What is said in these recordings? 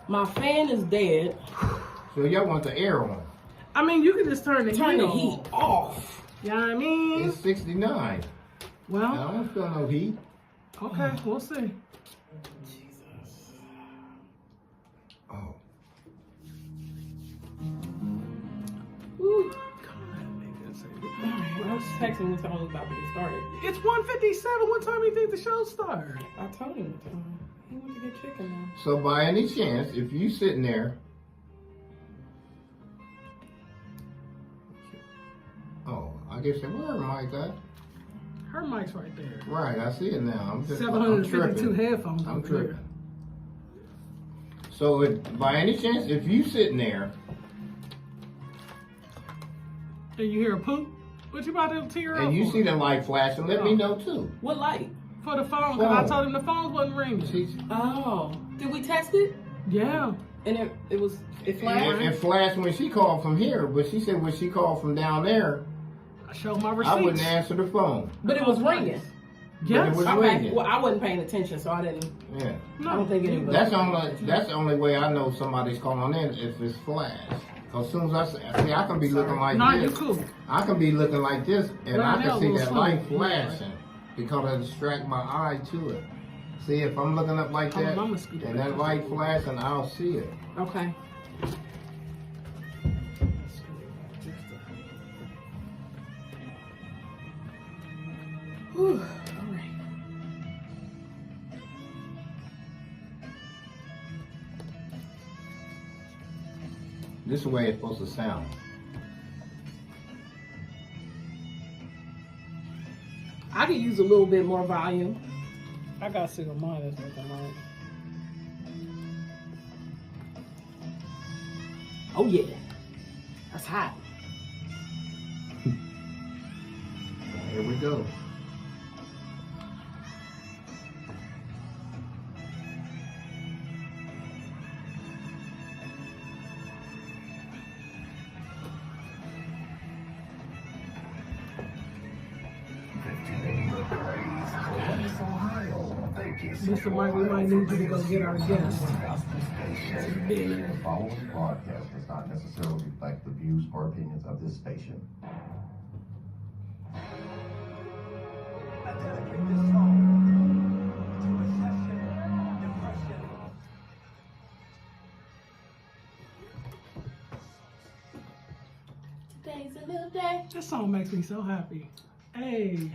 My fan is dead. So y'all want the air on? I mean, you can just turn the heat off. You know what I mean? It's 69. Well, I don't feel no heat. Okay, we'll see. Jesus. Oh. Woo. Alright, I was texting when time was about to get started. it's 1:57. What time do you think the show starts? I told him the time. He went to get chicken now. So by any chance, if you sitting there, oh, I guess where her mic at? Her mic's right there. Right, I see it now. I'm 752 tripping. headphones I'm over tripping. here. So by any chance, if you sitting there, And you hear a poop, what you about to tear up and you for? see the light flashing, let me know too. What light? For the phone, because I told him the phones wasn't ringing. See, Oh. Did we test it? Yeah. And it flashed? it flashed when she called from here, but she said when she called from down there, I showed my receipts. I wouldn't answer the phone. But it was ringing. Yes. It was Okay. ringing. Well, I wasn't paying attention, so I didn't. Yeah. No, I don't think it was. That's the only way I know somebody's calling in if it's flash. Cause as soon as I can be looking like No, this. you cool. I can be looking like this, and Right I now, can see a that little light slow. flashing because I distract my eye to it. See, if I'm looking up like that, I'ma scoot and it. that light flashing, I'll see it. Okay. Whew. All right. This is the way it's supposed to sound. I could use a little bit more volume. I got to see what mine is looking like. Oh yeah, that's hot. Here we go. Mr. Mike, we might need you to go get our guest. The following broadcast does not necessarily reflect the views or opinions of this station. I dedicate this song to recession, depression. Today's a new day. This song makes me so happy. Hey,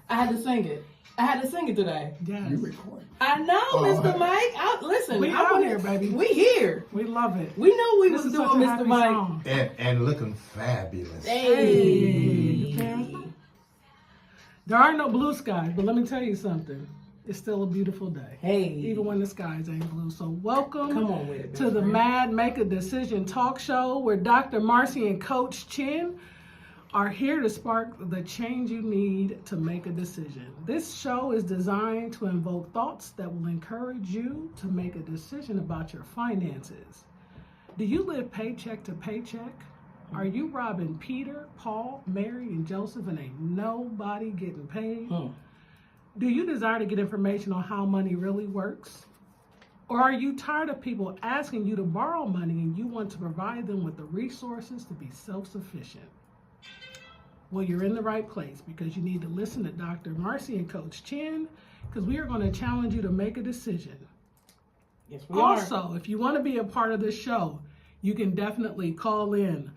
I had to sing it. I had to sing it today. yes. You record. I know, Oh, Mr. Mike. Listen, We I out wanna- here, baby. We here. We love it. We knew we This was is doing such a Mr. happy Mike. song. And looking fabulous. Hey. There are no blue skies, but let me tell you something. It's still a beautiful day. Hey. Even when the skies ain't blue. So welcome Come on with it, to the friend. M.A.D. Make a Decision talk show where Dr. Marcy and Coach Chin are here to spark the change you need to make a decision. This show is designed to invoke thoughts that will encourage you to make a decision about your finances. Do you live paycheck to paycheck? Are you robbing Peter, Paul, Mary, and Joseph and ain't nobody getting paid? Do you desire to get information on how money really works? Or are you tired of people asking you to borrow money and you want to provide them with the resources to be self-sufficient? Well, you're in the right place because you need to listen to Dr. Marcy and Coach Chin because we are going to challenge you to make a decision. Yes, we are. Also, if you want to be a part of this show, you can definitely call in.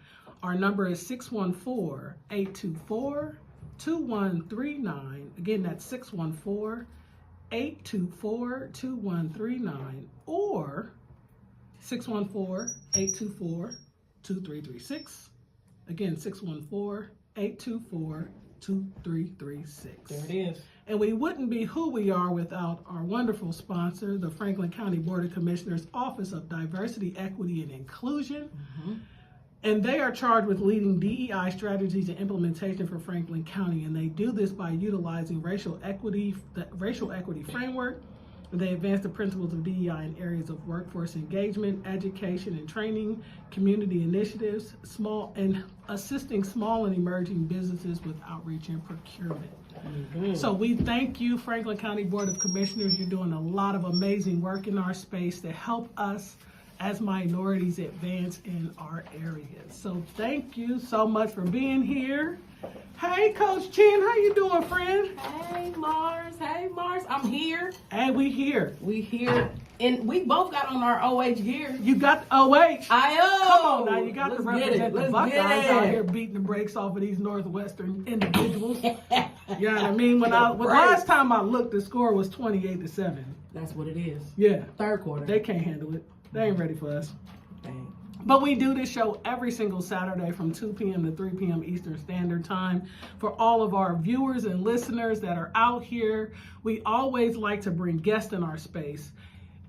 Our number is 614-824-2139. Again, that's 614-824-2139 or 614-824-2336. Again, 614-824-2336. There it is. And we wouldn't be who we are without our wonderful sponsor, the Franklin County Board of Commissioners Office of Diversity, Equity, and Inclusion. And they are charged with leading DEI strategies and implementation for Franklin County. And they do this by utilizing the racial equity framework. And they advance the principles of DEI in areas of workforce engagement, education and training, community initiatives, assisting small and emerging businesses with outreach and procurement. So we thank you, Franklin County Board of Commissioners. You're doing a lot of amazing work in our space to help us as minorities advance in our areas. So thank you so much for being here. Hey, Coach Chin, how you doing, friend? Hey, Mars. Hey, Mars. I'm here. Hey, we here. We here. And we both got on our OH gear. You got, oh wait. I Come on now, you got Let's to get represent it. the Let's Buckeyes get out it. here beating the brakes off of these Northwestern individuals. You know what I mean? When Brakes. last time I looked, the score was 28-7. That's what it is. Yeah, Third quarter. they can't handle it. They ain't ready for us. Dang. But we do this show every single Saturday from 2 p.m. to 3 p.m. Eastern Standard Time. For all of our viewers and listeners that are out here, we always like to bring guests in our space.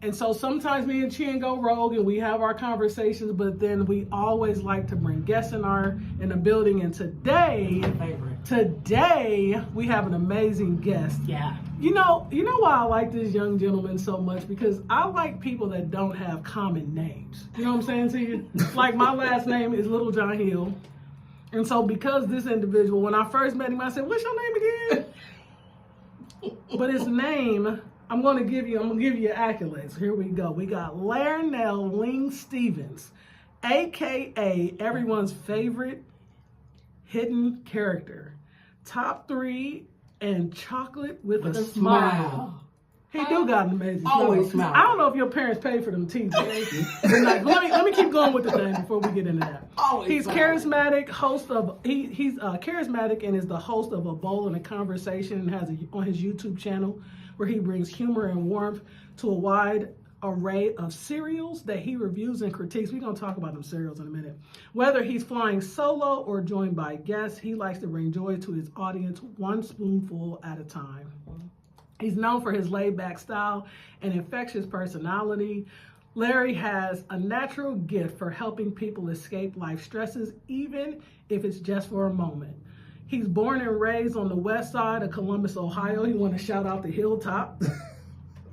And so sometimes me and Chin go rogue and we have our conversations, but then we always like to bring guests in the building. And today we have an amazing guest. Yeah. You know why I like this young gentleman so much? Because I like people that don't have common names. You know what I'm saying to you? Like my last name is Little John Hill. And so because this individual, when I first met him, I said, what's your name again? But his name, I'm gonna give you accolades. Here we go. We got Larnell Ling Stevens, AKA everyone's favorite hidden character. Top 3 and chocolate with a smile. He do got an amazing Always smile. smile. I don't know if your parents paid for them teeth. Like, let me keep going with the thing before we get into that. Always He's smile. charismatic, he's charismatic and is the host of A Bowl and a Conversation and has on his YouTube channel where he brings humor and warmth to a wide array of cereals that he reviews and critiques. We're going to talk about them cereals in a minute. Whether he's flying solo or joined by guests, he likes to bring joy to his audience one spoonful at a time. He's known for his laid-back style and infectious personality. Larry has a natural gift for helping people escape life stresses, even if it's just for a moment. He's born and raised on the west side of Columbus, Ohio. He want to shout out the Hilltop.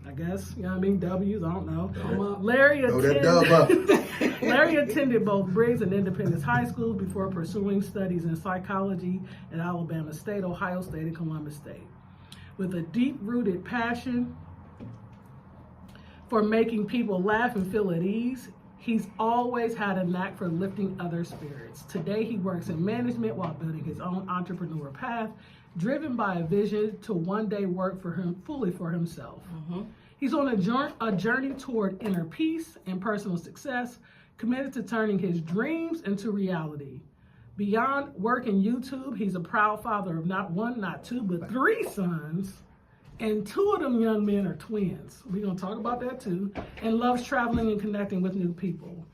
I guess, you know what I mean? W's, I don't know. Larry attended both Briggs and Independence High Schools before pursuing studies in psychology at Alabama State, Ohio State, and Columbus State. With a deep-rooted passion for making people laugh and feel at ease, he's always had a knack for lifting other spirits. Today, he works in management while building his own entrepreneur path, driven by a vision to one day work for him fully for himself. Mm-hmm. He's on a journey toward inner peace and personal success, committed to turning his dreams into reality. Beyond work and YouTube, he's a proud father of not one, not two, but 3 sons. And 2 of them young men are twins. We're going to talk about that too. And loves traveling and connecting with new people.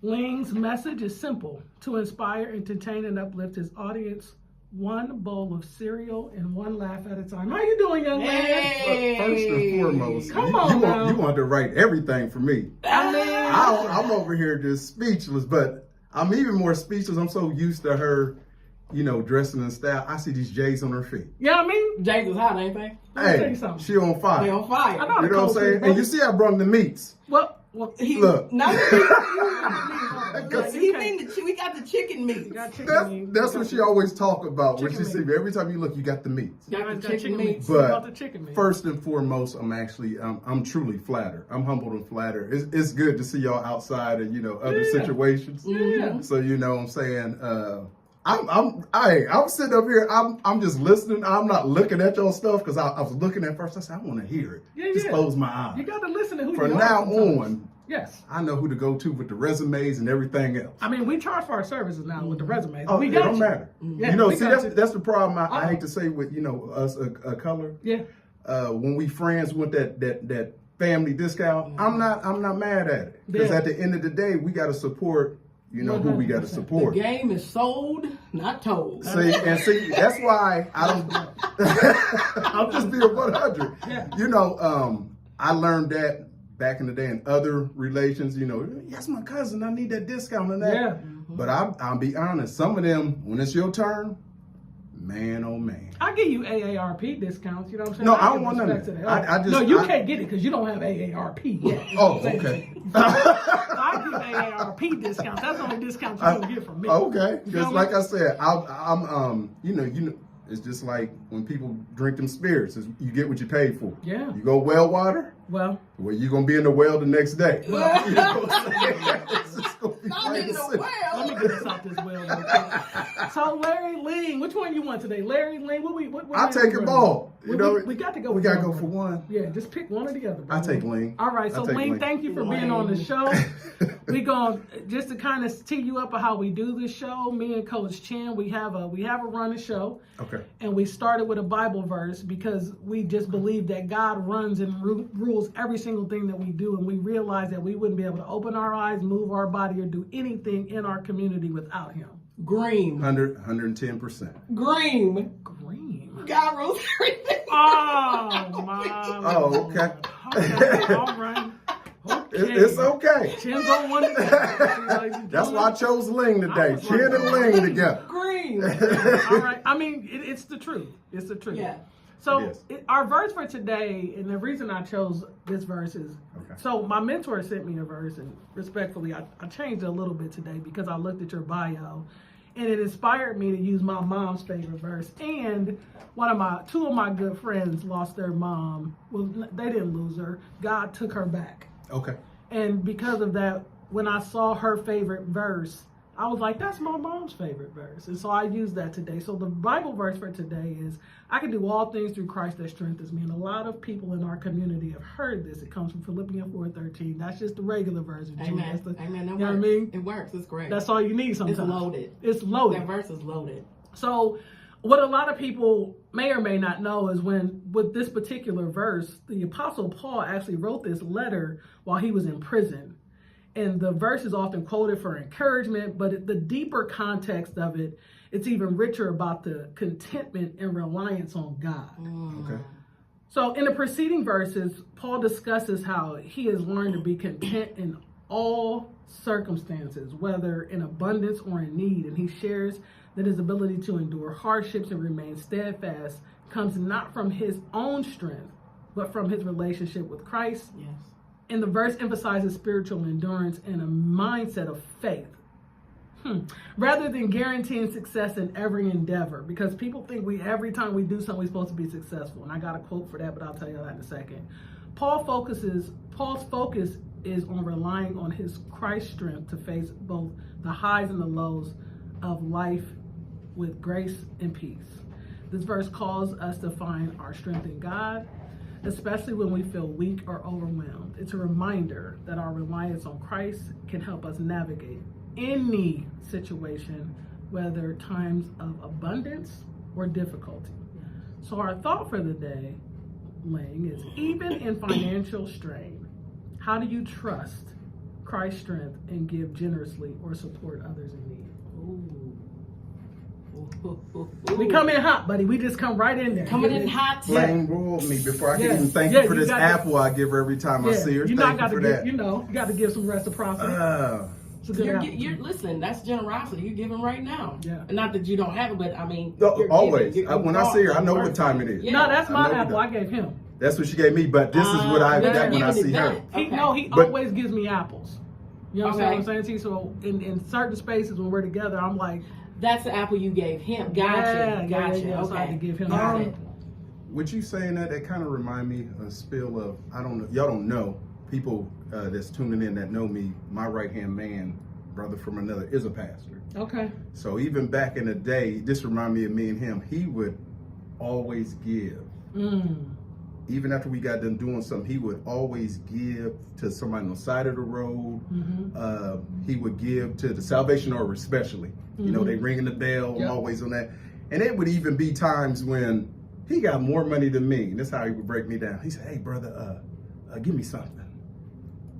Ling's message is simple: to inspire, entertain, and uplift his audience, one bowl of cereal and one laugh at a time. How you doing, young man? Hey. First and foremost, Come on now. you want to write everything for me. I mean, I'm over here just speechless, but I'm even more speechless. I'm so used to her, dressing in style. I see these J's on her feet. you know what I mean? James is hot, ain't they? Let me tell Hey, you something. she on fire. They on fire. I know. You know what I'm saying? And you see I brought the meats. Well, Look. Not Cause he mean we got the chicken meat. You got chicken meat. That's what she always talk about when she Chicken see meat. me. Every time you look, you got the meats. Got the chicken meat. But about the chicken meat. First and foremost, I'm truly flattered. I'm humbled and flattered. It's good to see y'all outside and other situations. Yeah. So you know what I'm saying. I'm sitting up here. I'm just listening. I'm not looking at y'all stuff because I was looking at first. I said I want to hear it. Yeah, just yeah. close my eyes. You got to listen to who From you are now sometimes. on, Yes. I know who to go to with the resumes and everything else. I mean, we charge for our services now with the resumes. Oh, we it got don't you. matter. Yeah, we See, got that's the problem. I Uh-oh. hate to say with us a color. Yeah. When we friends with that family discount, I'm not mad at it because Yeah. at the end of the day, we got to support who we got to 100%. support. The game is sold, not told. See, that's why I don't. I'm just being 100. Yeah. I learned that back in the day in other relations. That's my cousin. I need that discount and that. Yeah. But I'll be honest. Some of them, when it's your turn, man, oh man. I give you AARP discounts. You know what I'm saying? No, I don't give want none of respect that. to that. I just- no, you I- can't get it because you don't have AARP yet. Oh, okay. I give AARP discounts. That's the only discount you're gonna get from me. Okay, You because feel like me? I said, I'm It's just like when people drink them spirits. You get what you paid for. Yeah. You go well water, Well, you're going to be in the well the next day. You know what I'm saying? It's just gonna be Not plain in and the simple. well. let me get this out this well real quick. So Larry Ling, which one you want today? Larry Ling, what I'll take them all. You know, we got to go. we with got to one. go for one. Yeah, just pick one or the other. I'll brother. take Ling. All right, so I'll take Ling, Ling. thank you for being on the show. We going just to kind of tee you up of how we do this show. Me and Coach Chin, we have a running show. Okay. And we started with a Bible verse because we just believe that God runs and rules every single thing that we do. And we realized that we wouldn't be able to open our eyes, move our body, or do anything in our community without him. Green. 110%. Green. Green. God rules everything. Oh, my. Oh, okay. Okay, all right. Okay. It's okay. Chin's on one today. That's why I chose Ling today. Chin and Ling together. Green. All right. I mean, it's the truth. It's the truth. Yeah. So It is. our verse for today, and the reason I chose this verse is, Okay. so my mentor sent me a verse, and respectfully, I changed it a little bit today because I looked at your bio, and it inspired me to use my mom's favorite verse. And two of my good friends lost their mom. Well, they didn't lose her. God took her back. Okay. And because of that, when I saw her favorite verse, I was like, that's my mom's favorite verse. And so I used that today. So the Bible verse for today is, I can do all things through Christ that strengthens me. And a lot of people in our community have heard this. It comes from Philippians 4:13. That's just the regular version. Jude. Amen. That's the, Amen. That you know what I works. mean? It works. It's great. That's all you need sometimes. It's loaded. It's loaded. That verse is loaded. So what a lot of people may or may not know is with this particular verse, the Apostle Paul actually wrote this letter while he was in prison. And the verse is often quoted for encouragement, but the deeper context of it, it's even richer about the contentment and reliance on God. Okay. So in the preceding verses, Paul discusses how he has learned to be content in all circumstances, whether in abundance or in need. And he shares that his ability to endure hardships and remain steadfast comes not from his own strength, but from his relationship with Christ. Yes. And the verse emphasizes spiritual endurance and a mindset of faith, rather than guaranteeing success in every endeavor. Because people think every time we do something, we're supposed to be successful. And I got a quote for that, but I'll tell you that in a second. Paul's focus is on relying on his Christ strength to face both the highs and the lows of life with grace and peace. This verse calls us to find our strength in God, especially when we feel weak or overwhelmed. It's a reminder that our reliance on Christ can help us navigate any situation, whether times of abundance or difficulty. So our thought for the day, Ling, is even in financial strain, how do you trust Christ's strength and give generously or support others in need? We come in hot, buddy. We just come right in there. Coming in hot. Ling rolled me before I can Yes. even thank Yeah, you for you this got apple I give her every time I see her. You Thank you got for to that. give, you got to give some reciprocity. It's a good apple. Listen, that's generosity. You're giving right now. Yeah. Not that you don't have it, but I mean, No, you're always. giving. You're When I see her, I know what time it is. Yeah. No, that's my I know apple. that. I gave him. That's what she gave me, but this is what I yeah, got when I giving see it her. back. He Okay. he But- always gives me apples. You know what I'm saying, T? So in certain spaces when we're together, I'm like, That's the apple you gave him. Gotcha. Gotcha. yeah. So I had to Okay. give him Got that. it. With you saying that, that kind of remind me a spill of, I don't know, y'all don't know, people that's tuning in that know me, my right-hand man, brother from another, is a pastor. Okay. So even back in the day, this remind me of me and him, he would always give. Even after we got done doing something, he would always give to somebody on the side of the road. He would give to the Salvation Army especially. You know, they ringing the bell, I'm always on that. And it would even be times when he got more money than me. That's how he would break me down. He said, hey, brother, give me something.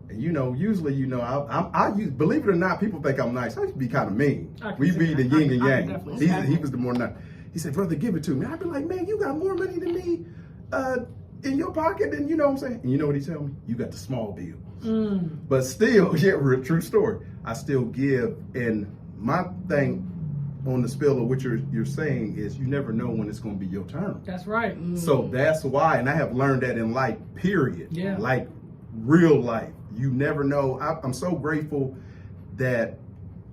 And usually, I use, believe it or not, people think I'm nice. I used to be kind of mean. We be the yin and I yang. can definitely see He was the more nice. He said, brother, give it to me. I'd be like, man, you got more money than me in your pocket than, you know what I'm saying? And you know what he tell me? You got the small bills. But still, true story. I still give. And my thing on the spill of what you're saying is you never know when it's going to be your turn. That's right. So that's why, and I have learned that in life, period. Yeah. Like real life. You never know. I'm so grateful that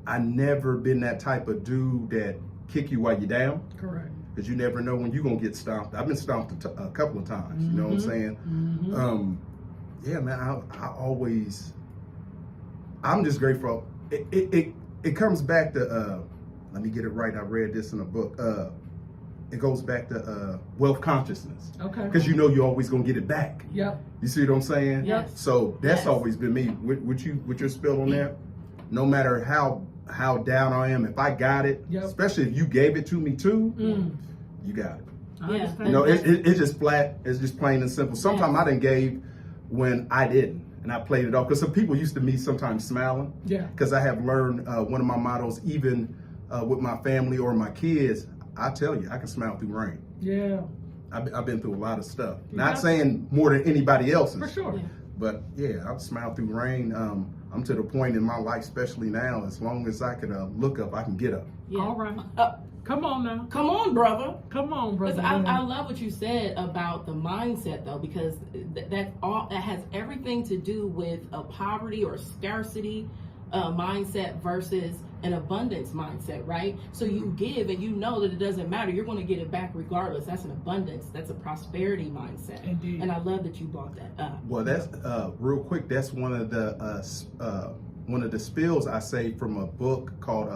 I never been that type of dude that kick you while you're down. Correct. because you never know when you're gonna get stomped. I've been stomped a couple of times. You know what I'm saying? Yeah, man. I'm just grateful. It comes back to let me get it right. I read this in a book. It goes back to wealth consciousness. Okay. Because you know you're always gonna get it back. Yep. You see what I'm saying? Yes. So that's Yes. always been me. With your spill on that, no matter how down I am, if I got it, Yep. especially if you gave it to me too, you got it. I Yeah. understand. You know, it's just flat. It's just plain and simple. Sometimes I done gave when I didn't, and I played it off. Because some people used to me sometimes smiling. Yeah. Because I have learned one of my mottos, even with my family or my kids. I tell you, I can smile through rain. Yeah. I've been through a lot of stuff. Yeah. Not saying more than anybody else's. For sure. Yeah. But yeah, I've smiled through rain. I'm to the point in my life, especially now, as long as I can look up, I can get up. Yeah. All right. Come on now. Come on, brother. Come on, brother. Listen, I love what you said about the mindset, though, because that has everything to do with a poverty or scarcity mindset versus an abundance mindset, right? So you give and you know that it doesn't matter. You're going to get it back regardless. That's an abundance. That's a prosperity mindset. Indeed. And I love that you brought that up. Well, that's real quick. That's one of the spills I say from a book called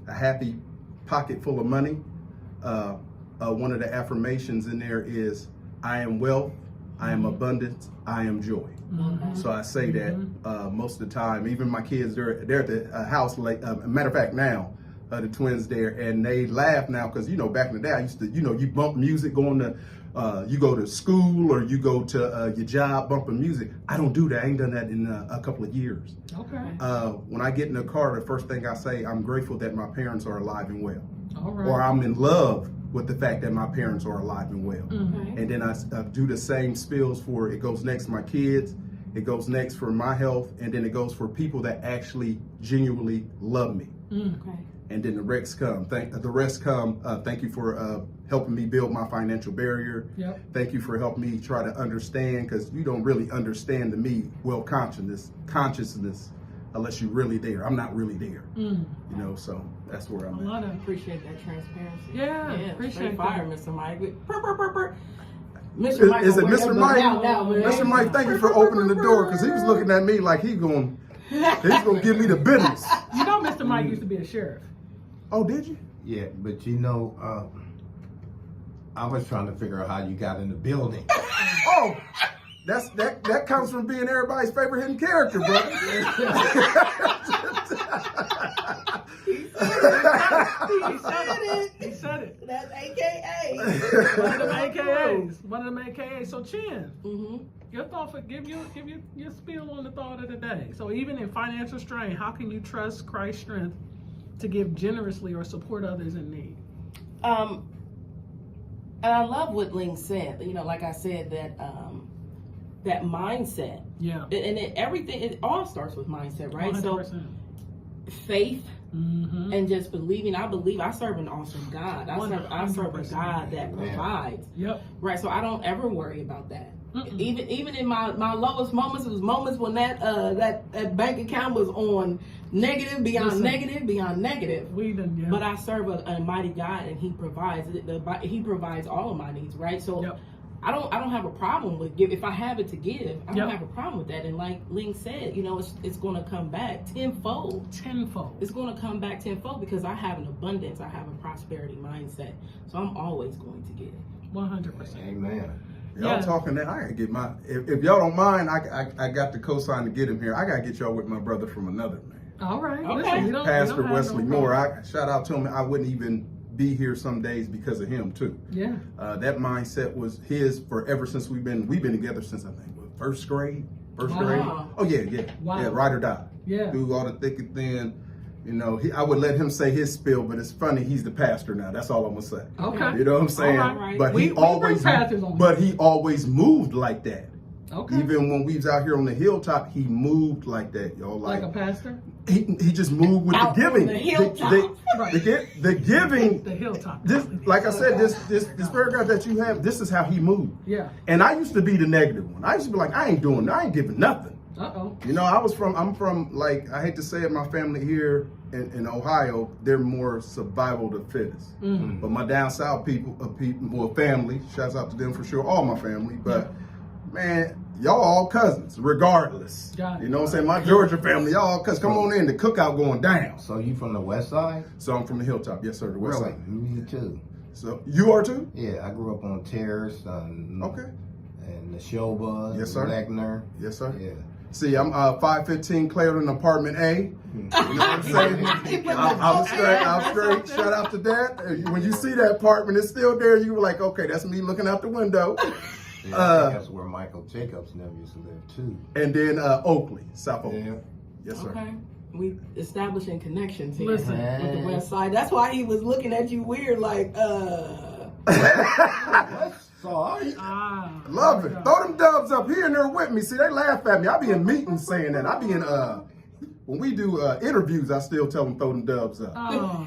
A Happy Pocket Full of Money. One of the affirmations in there is, I am wealth, I am abundance, I am joy. So I say that most of the time. Even my kids, they're at the house. Like matter of fact, now the twins there, and they laugh now because back in the day I used to, you bump music going to, you go to school or you go to your job bumping music. I don't do that. I ain't done that in a couple of years. Okay. When I get in the car, the first thing I say, I'm grateful that my parents are alive and well, All right. or I'm in love with the fact that my parents are alive and well. Okay. And then I do the same spills for, it goes next my kids, it goes next for my health, and then it goes for people that actually genuinely love me. Okay. And then the rest come. Thank you for helping me build my financial barrier. Yep. Thank you for helping me try to understand, because you don't really understand to me consciousness unless you're really there. I'm not really there. So that's where I'm I at. love that. Appreciate that transparency. Yeah, appreciate straight fire, that. Mr. Mike. Mr. Mike, Is it over Mr. there, Mike? now, man. Mr. Mike, thank you for opening the door, because he was looking at me like he's gonna give me the business. You know, Mr. Mike used to be a sheriff. Oh, did you? Yeah, but I was trying to figure out how you got in the building. Oh, that comes from being everybody's favorite hidden character, brother. He said it. That's AKA. One of them AKAs. One of them AKAs. So Chin, Mm-hmm. your thought give your spiel on the thought of the day. So even in financial strain, how can you trust Christ's strength to give generously or support others in need? And I love what Ling said. Like I said, that mindset. Yeah. And it all starts with mindset, right? 100%. So faith Mm-hmm. and just believing. I serve an awesome God. I serve a 100%. God that provides. Yep. Right. So I don't ever worry about that. Mm-mm. Even in my lowest moments, it was moments when that bank account was on negative, beyond negative. We done, yeah. But I serve a mighty God, and He provides. He provides all of my needs, right? So Yep. I don't have a problem with give. If I have it to give, I don't Yep. have a problem with that. And like Ling said, it's going to come back tenfold. Tenfold. It's going to come back tenfold because I have an abundance. I have a prosperity mindset. So I'm always going to give. 100%. Amen. Y'all Yeah. talking that, I gotta get my, if y'all don't mind, I got the cosign to get him here. I gotta get y'all with my brother from another, man. All right. Okay. Listen, we don't Pastor have Wesley no Moore. problem. Shout out to him. I wouldn't even be here some days because of him too. Yeah. That mindset was his forever since we've been together since I think first grade. Wow. Oh yeah. Wow. Yeah, ride or die. Yeah. Through all the thick and thin. I would let him say his spill, but it's funny, he's the pastor now. That's all I'm gonna say. Okay. You know what I'm saying? All right. But We he bring always pastors on. moved like that. Okay. Even when we was out here on the hilltop, he moved like that, y'all. Like a pastor? he just moved with Out the on giving. the hilltop. The giving. The hilltop. This, like I said, this paragraph that you have, this is how he moved. Yeah. And I used to be the negative one. I used to be like, I ain't giving nothing. Uh-oh. You know, I'm from, like, I hate to say it, my family here in Ohio, they're more survival to fittest. Mm. But my down south family, shouts out to them for sure, all my family, but man, y'all all cousins, regardless. Got it. You know what I'm saying? My Georgia family, y'all all cousins. Come on in, the cookout going down. So you from the west side? So I'm from the hilltop, yes sir, the west Really? side. Me too. So you are too? Yeah, I grew up on Terrace. Okay. And the show bus. Yes, sir. Wagner. Yes sir. Yeah. See, I'm 515 Clarendon Apartment A. You know what I'm saying? I'm straight. Shout out to that. When you see that apartment, it's still there. You were like, okay, that's me looking out the window. Yeah, I think that's where Michael Jacobs never used to live too. And then Oakley, South Oakley. Yeah. Yes, sir. Okay. We establishing connections here Listen. with the West Side. That's why he was looking at you weird, like, Sorry. Love it. Throw them dubs up here and there with me. See, they laugh at me. I be in meetings saying that. I be in when we do interviews, I still tell them throw them dubs up. Oh,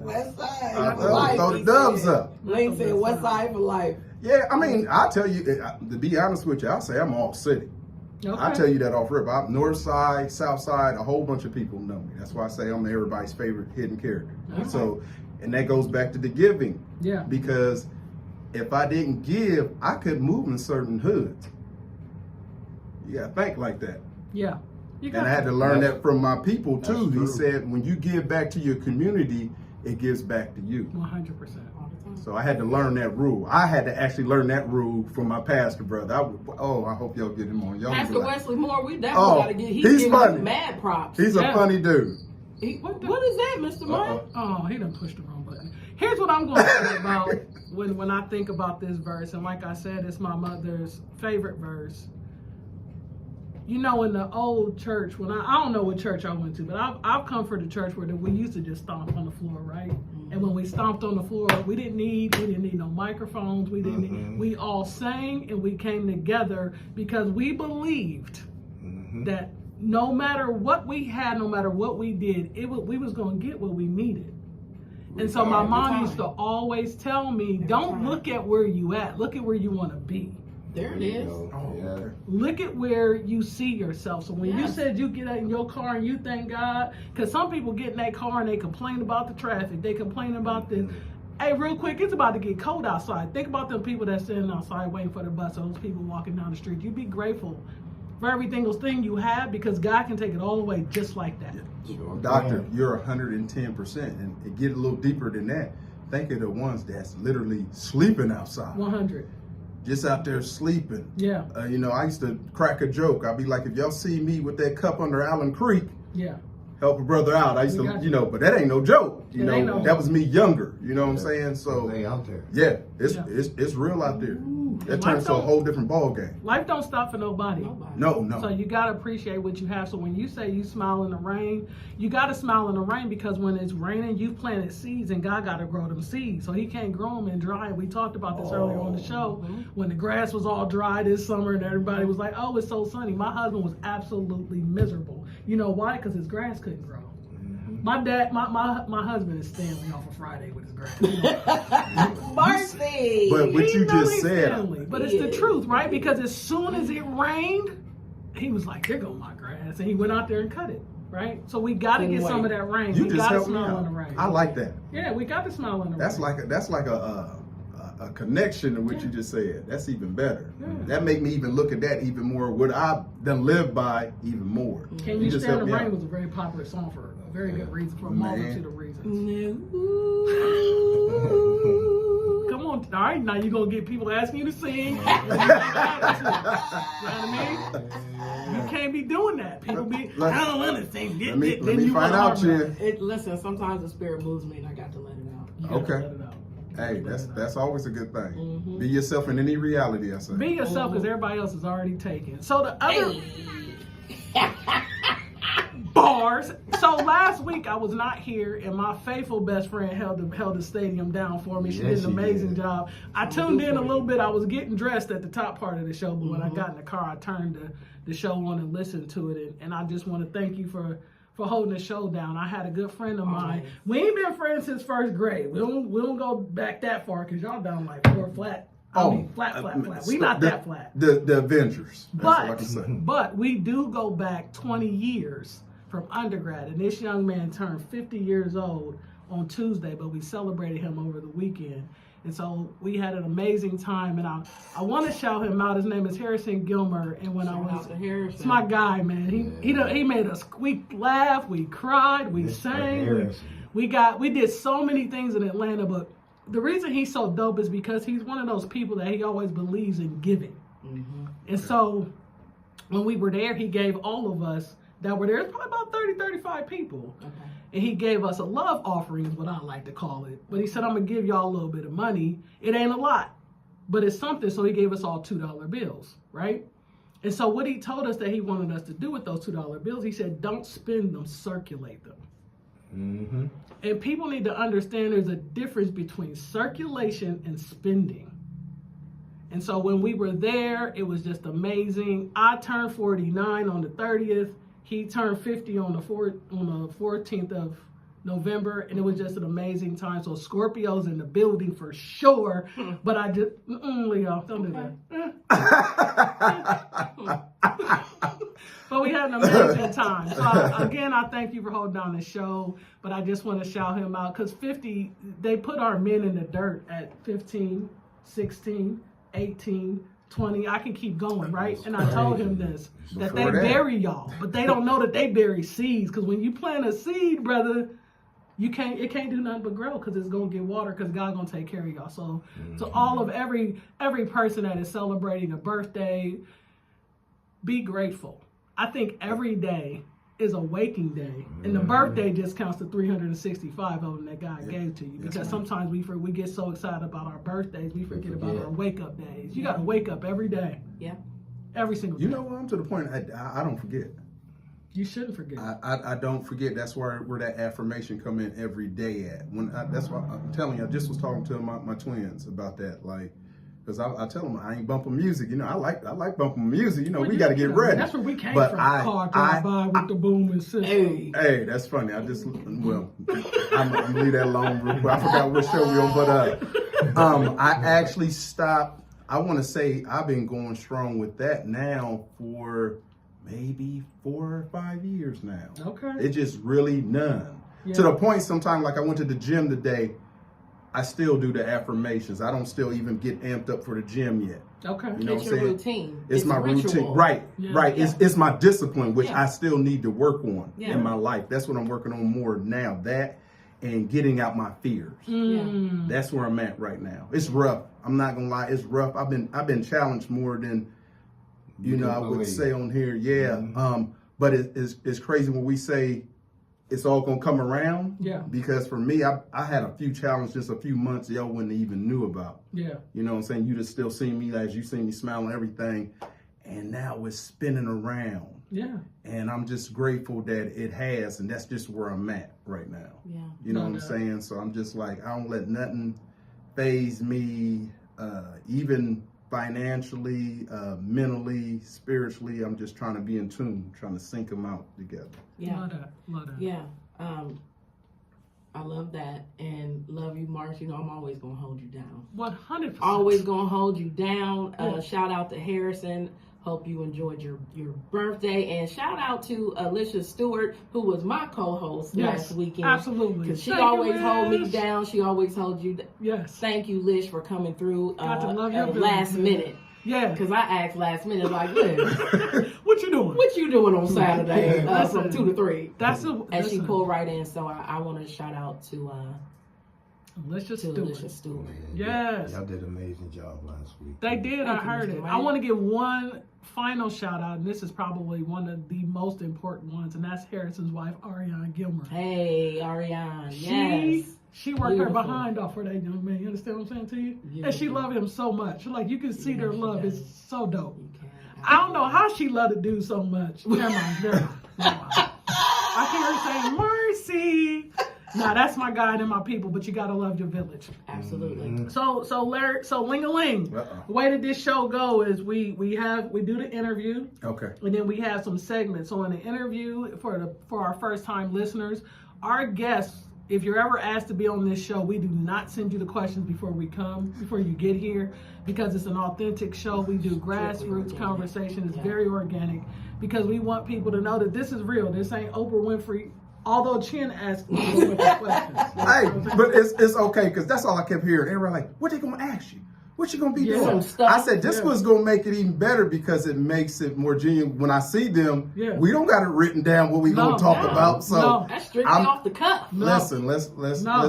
West Side. I for tell them life, throw the he dubs said. up. Lane said West Side for life. Yeah, I mean, I tell you, to be honest with you, I say I'm all city. okay. I tell you that off rip. I'm north side, south side, a whole bunch of people know me. That's why I say I'm everybody's favorite hidden character. Okay. So, and that goes back to the giving. Yeah. Because if I didn't give, I could move in certain hoods. You gotta think like that. Yeah. You And I had to learn that from my people too. He true. said, when you give back to your community, it gives back to you. 100%. So I had to learn that rule. I had to actually learn that rule from my pastor brother. I hope y'all get him on. Y'all Pastor be like, Wesley Moore, we definitely got to get. he's He's giving funny. us mad props. he's a funny dude. What is that, Mr. Mike? Oh, he done pushed the wrong button. Here's what I'm going to say about when I think about this verse, and like I said, it's my mother's favorite verse. You know, in the old church, when I don't know what church I went to, but I've come from the church where we used to just stomp on the floor, right? And when we stomped on the floor, we didn't need no microphones. We didn't need, we all sang and we came together because we believed that no matter what we had, no matter what we did, we was going to get what we needed. And so my mom used to always tell me, don't look at where you at, look at where you want to be. There it is. Yeah. Look at where you see yourself. So when you said you get out in your car and you thank God, because some people get in that car and they complain about the traffic, they complain about this. Hey, real quick, it's about to get cold outside. Think about them people that's sitting outside waiting for the bus, or those people walking down the street. You be grateful for every single thing you have, because God can take it all away just like that. Sure. Doctor, you're 110%. And it get a little deeper than that. Think of the ones that's literally sleeping outside. 100. Just out there sleeping. Yeah. You know, I used to crack a joke. I'd be like, if y'all see me with that cup under Allen Creek, Yeah. help a brother out. I used We to, got you know, but that ain't no joke. You It ain't know, no that joke. was me younger. You know what I'm saying? So, They out there. yeah, it's Yeah. it's real out there. That And turns to a whole different ball game. Life don't stop for nobody. No. So you gotta appreciate what you have. So when you say you smile in the rain, you gotta smile in the rain, because when it's raining, you planted seeds and God gotta grow them seeds. So he can't grow them in dry. We talked about this earlier on the show when the grass was all dry this summer and everybody was like, oh, it's so sunny. My husband was absolutely miserable. You know why? Because his grass couldn't grow. My dad, my husband is Stanley off of Friday with his grass. You know? Mercy. But what He you know just he's said, Stanley, but it's the truth, right? Because as soon as it rained, he was like, there go my grass. And he went out there and cut it, right? So we got to get some of that rain. you We just got to helped me smile out. in the rain. I like that. Yeah, we got to smile in the That's rain. like a connection to what you just said. That's even better. Yeah. That make me even look at that even more. What I done live by even more. Can You just Stand helped the me Rain out. was a very popular song for a very good reason, for a Man. multitude of reasons. No. Come on, all right, now you're going to get people asking you to sing. You know what I mean? You can't be doing that. People be, I don't want to sing. Let me find out, Jen. Listen, sometimes the spirit moves me and I got to let it out. You gotta Okay. let it out. Hey, that's always a good thing. Be yourself in any reality, I say. Be yourself, because everybody else is already taken. So the other bars. So last week I was not here, and my faithful best friend held the stadium down for me. She Yes, did an she amazing did. job. I tuned in a little bit. I was getting dressed at the top part of the show, but when I got in the car, I turned the show on and listened to it. And I just want to thank you for holding the show down. I had a good friend of mine. We ain't been friends since first grade. We don't go back that far, because y'all down like 4 flat Flat. We not that flat. The Avengers. That's all I can say. But we do go back 20 years from undergrad, and this young man turned 50 years old on Tuesday, but we celebrated him over the weekend. And so we had an amazing time, and I want to shout him out. His name is Harrison Gilmer, and when it's my guy, man. He made us laugh, we cried, we sang, we did so many things in Atlanta. But the reason he's so dope is because he's one of those people that he always believes in giving. Mm-hmm. And so when we were there, he gave all of us that were there, it's probably about 30, 35 people. Okay. And he gave us a love offering, is what I like to call it. But he said, I'm going to give y'all a little bit of money. It ain't a lot, but it's something. So he gave us all $2 bills, right? And so what he told us that he wanted us to do with those $2 bills, he said, don't spend them, circulate them. Mm-hmm. And people need to understand there's a difference between circulation and spending. And so when we were there, it was just amazing. I turned 49 on the 30th. He turned 50 on the 14th of November, and it was just an amazing time. So Scorpio's in the building for sure, but I just, Leo, don't do that. But we had an amazing time. So again, I thank you for holding down the show, but I just want to shout him out because 50, they put our men in the dirt at 15, 16, 18, 20, I can keep going, right? And I told him this, that they bury y'all, but they don't know that they bury seeds. Because when you plant a seed, brother, it can't do nothing but grow because it's going to get water because God's going to take care of y'all. So to all of every person that is celebrating a birthday, be grateful. I think every day is a waking day, and the birthday just counts to 365 of them that God gave to you. Because sometimes we get so excited about our birthdays, we forget about our wake up days. You got to wake up every day. Yeah, every single day. You know what? I'm to the point I don't forget. You shouldn't forget. I don't forget. That's where that affirmation come in every day at. That's why I'm telling you. I just was talking to my twins about that, like. Because I tell them I ain't bumping music. You know, I like bumping music. You know, we got to get ready. That's where we came from. Car drive by with the boom and system. Hey, that's funny. I'm going to leave that alone real quick. I forgot what show we on, but I actually stopped. I want to say I've been going strong with that now for maybe 4 or 5 years now. Okay. It's just really none. Yeah. To the point sometimes, like I went to the gym today, I still do the affirmations. I don't still even get amped up for the gym yet. Okay. You know it's your routine. It's my routine. Right. Yeah. Right. Yeah. It's my discipline, which I still need to work on in my life. That's what I'm working on more now. That and getting out my fears. Mm. That's where I'm at right now. It's rough. I'm not gonna lie, it's rough. I've been challenged more than I would say on here. Yeah. Mm-hmm. But it's crazy when we say it's all gonna come around. Yeah. Because for me, I had a few challenges a few months y'all wouldn't even knew about. Yeah. You know what I'm saying? You just still see me as you see me smiling, everything. And now it's spinning around. Yeah. And I'm just grateful that it has, and that's just where I'm at right now. Yeah. You know what I'm saying? So I'm just like, I don't let nothing faze me, even financially, mentally, spiritually. I'm just trying to be in tune, trying to sync them out together. Yeah. Love that. Yeah. I love that and love you, Marsh. You know, I'm always going to hold you down. 100%. Always going to hold you down. Shout out to Harrison. Hope you enjoyed your birthday. And shout out to Alicia Stewart, who was my co-host last weekend. Absolutely. Because she always hold me down. She always holds you down. Yes. Thank you, Lish, for coming through last minute. Yeah. Because I asked last minute, like, Lish, what you doing? What you doing on Saturday from 2 to 3? And she pulled right in. So I want to shout out to Alicia Stewart. Yes. Y'all did an amazing job last week. They did. I heard it. I want to give one final shout out, and this is probably one of the most important ones, and that's Harrison's wife, Ariane Gilmer. Hey, Ariane. Yes. She worked her behind off for that young man. You understand what I'm saying to you? Yeah, and she loved him so much. Like, you can see their love is so dope. I don't know how she loved the dude so much. Never mind. I hear her saying, mercy. Nah, that's my God and my people, but you gotta love your village. Absolutely. Mm-hmm. So Larry, Ling-a-ling. The way that this show go is we do the interview. Okay. And then we have some segments. So in the interview for our first time listeners, our guests if you're ever asked to be on this show, we do not send you the questions before you get here, because it's an authentic show. We do grassroots conversation. It's very organic, because we want people to know that this is real. This ain't Oprah Winfrey, although Chin asked me questions. Hey, but it's okay, because that's all I kept hearing. Everybody like, what they gonna ask you? What you gonna be doing? Some stuff. I said this was gonna make it even better, because it makes it more genuine. When I see them, we don't got it written down what we gonna talk about. So that's strictly off the cuff. listen, let's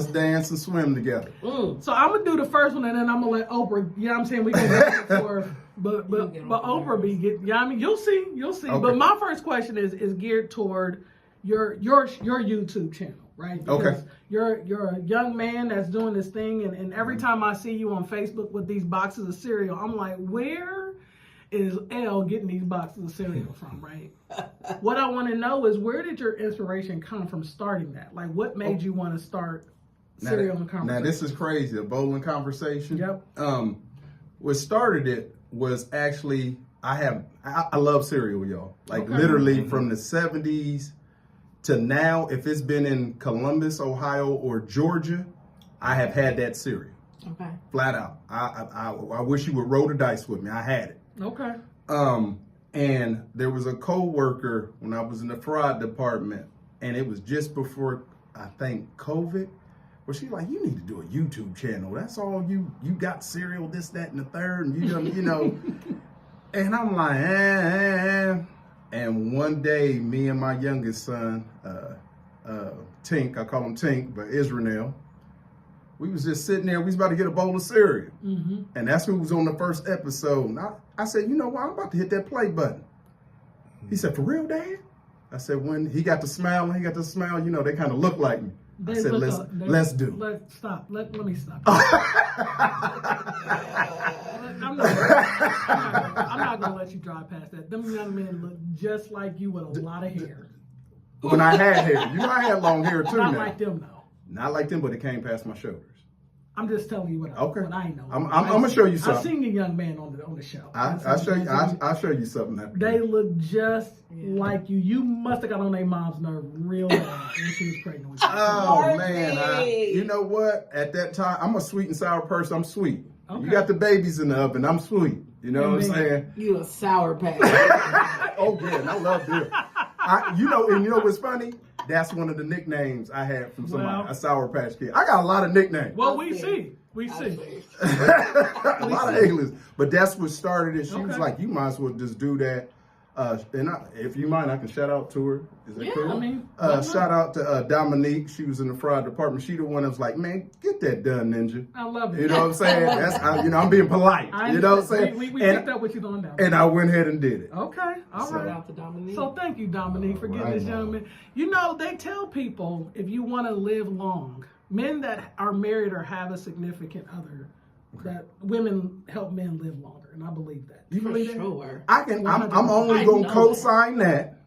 dance and swim together. So I'm gonna do the first one, and then I'm gonna let Oprah. You know what I'm saying? We go back and forth. But Oprah be get. Yeah, I mean you'll see. Okay. But my first question is geared toward your YouTube channel, right? Because you're a young man that's doing this thing, and every time I see you on Facebook with these boxes of cereal, I'm like, where is L getting these boxes of cereal from, right? What I want to know is, where did your inspiration come from starting that? Like, what made you want to start cereal and conversation? Now this is crazy, a bowling conversation. Yep. What started it was actually I love cereal, y'all. Like literally from the 70s to now, if it's been in Columbus, Ohio, or Georgia, I have had that cereal. Okay. Flat out. I wish you would roll the dice with me. I had it. Okay. And there was a co-worker when I was in the fraud department, and it was just before, I think, COVID, where she's like, you need to do a YouTube channel. That's all you got cereal, this, that, and the third, and you know. And I'm like, And one day, me and my youngest son, Tink, I call him Tink, but Israel, we was just sitting there. We was about to get a bowl of cereal. Mm-hmm. And that's who was on the first episode. And I said, you know what? I'm about to hit that play button. He said, for real, Dad? I said, when he got the smile, you know, they kind of look like me. I said, let's do. Let me stop. I'm not gonna let you drive past that. Them young men look just like you with a lot of hair. When I had hair, you know, I had long hair too. Not now. like them though. Not like them, but it came past my shoulders. I'm just telling you what I know. I'm gonna show you something. I've seen the young man on the show. I'll show you something. After they look just like you. You must have got on their mom's nerve real bad when she was pregnant with you. Oh man, you know what? At that time, I'm a sweet and sour person. I'm sweet. Okay. You got the babies in the oven. I'm sweet. You know what I'm saying? You a sour patch. Oh yeah, and I love this. You know what's funny? That's one of the nicknames I had from somebody, a Sour Patch Kid. I got a lot of nicknames. Well, we see. A lot of aliens. But that's what started it. She was like, you might as well just do that. If you mind, I can shout out to her. Is that cool? I mean, shout out to Dominique. She was in the fraud department. She the one that was like, man, get that done, Ninja. I love it. You know what I'm saying? I'm being polite. You know what I'm saying? We picked up what you're doing down. And I went ahead and did it. Okay. All right. Shout out to Dominique. So thank you, Dominique, for getting this young man. You know, they tell people, if you want to live long, men that are married or have a significant other, that women help men live longer, and I believe that. You believe that? Sure. I'm only gonna co-sign that.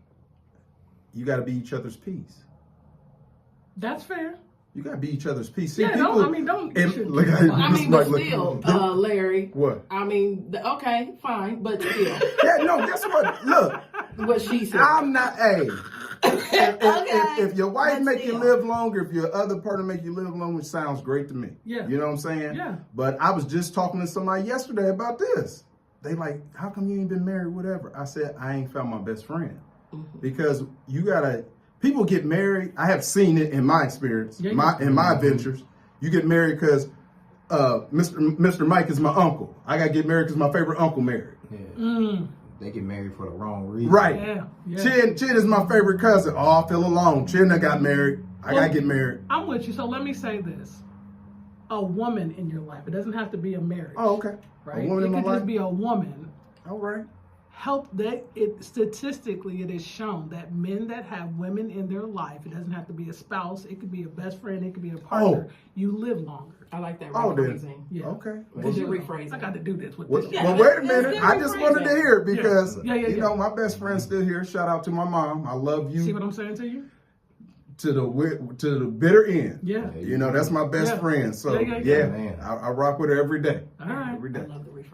You got to be each other's piece. That's fair. You got to be each other's piece. See, Yeah, people, don't. Look, but still, Larry. What? I mean, okay, fine, but still. Yeah, no. Guess what? Look, What she said. I'm not. If your wife make you live longer, if your other partner make you live longer, it sounds great to me. Yeah. You know what I'm saying? Yeah. But I was just talking to somebody yesterday about this. They like, how come you ain't been married, whatever? I said, I ain't found my best friend. Mm-hmm. Because people get married. I have seen it in my experience, in my adventures. You get married because Mr. Mike is my uncle. I got to get married because my favorite uncle married. Yeah. Mm. They get married for the wrong reason. Right. Yeah. Chin is my favorite cousin. Oh, I feel alone. Chin got married. I got to get married. I'm with you. So let me say this. A woman in your life. It doesn't have to be a marriage. Oh, okay. Right? A woman in my it could just life? be a woman. All right. Statistically, it is shown that men that have women in their life, it doesn't have to be a spouse, it could be a best friend, it could be a partner, you live longer. I like that Oh, rephrasing. Yeah. Okay. Good rephrasing. I got to do this with Well, this. wait a minute. I just wanted to hear it because, Yeah, you know, my best friend's still here. Shout out to my mom. I love you. See what I'm saying to you? To the bitter end. Yeah. You know, that's my best friend. So, Yeah. I rock with her every day. All right. Every day. I love the rephrasing.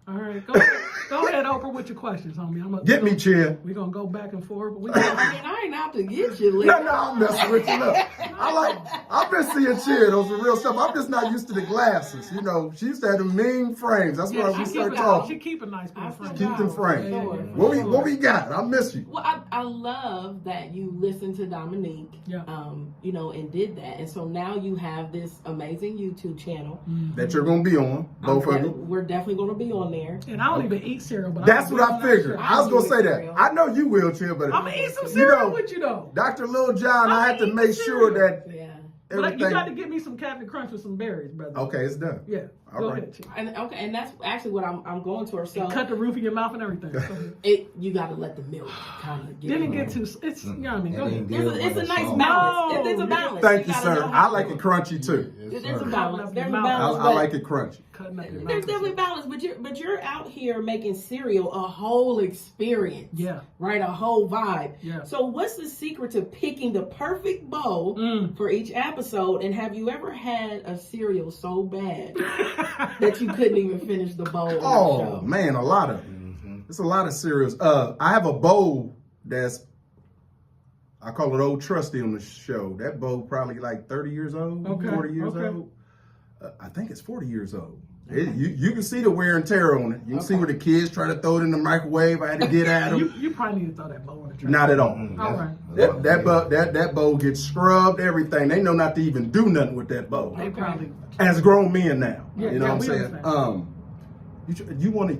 All right. Go ahead. Go ahead, Oprah, with your questions, homie. Get me, Chin. We're gonna go back and forth. But we I mean, I ain't out to get you, Lee. No, I'm messing with you. Look, I've been seeing Chin. Those are real stuff. I'm just not used to the glasses. You know, she used to have the mean frames. That's why we start She talking. keep a nice pair of frames. Keep them frames. Sure. What we got? I miss you. Well, I love that you listened to Dominique, Yeah. you know, and did that. And so now you have this amazing YouTube channel. That you're gonna be on, both of that you. We're definitely going to be on there. And I don't even eat cereal, but That's I'm what I figured. I was gonna say that. cereal. I know you will, Chin, but I'm gonna eat some you cereal know, with you though. Dr. Lil John, I had to eat make the sure cereal. that Yeah. But you everything. got to get me some Captain Crunch with some berries, brother. Okay, it's done. Yeah. All Go right. ahead, Chief. And that's actually what I'm going towards. So Cut the roof of your mouth and everything. Go ahead. you got to let the milk kind of get. Didn't in. get too. It's you know what I mean. Go ahead. It's a nice salt. balance. No. It's a balance. Thank you, gotta sir. know how I to like do it crunchy too. Yes, There's a sir. balance. There's a I I, balance. I like it crunchy. Cutting up your mouth. There's definitely balance, but you're out here making cereal a whole experience. Yeah. Right, a whole vibe. Yeah. So what's the secret to picking the perfect bowl for each episode? And have you ever had a cereal so bad that you couldn't even finish the bowl? on the Oh show? man, a lot of it's a lot of cereals. I have a bowl that's I call it Old Trusty on the show. That bowl probably like 30 years old, Okay, 40 years okay. old. I think it's 40 years old. You can see the wear and tear on it. You can see where the kids try to throw it in the microwave. I had to get at them. You probably need to throw that bowl in the trash. Not at all. All right. That bowl gets scrubbed, everything. They know not to even do nothing with that bowl. They probably. As grown men now. Yeah, you know yeah, what I'm we saying? understand. You want to,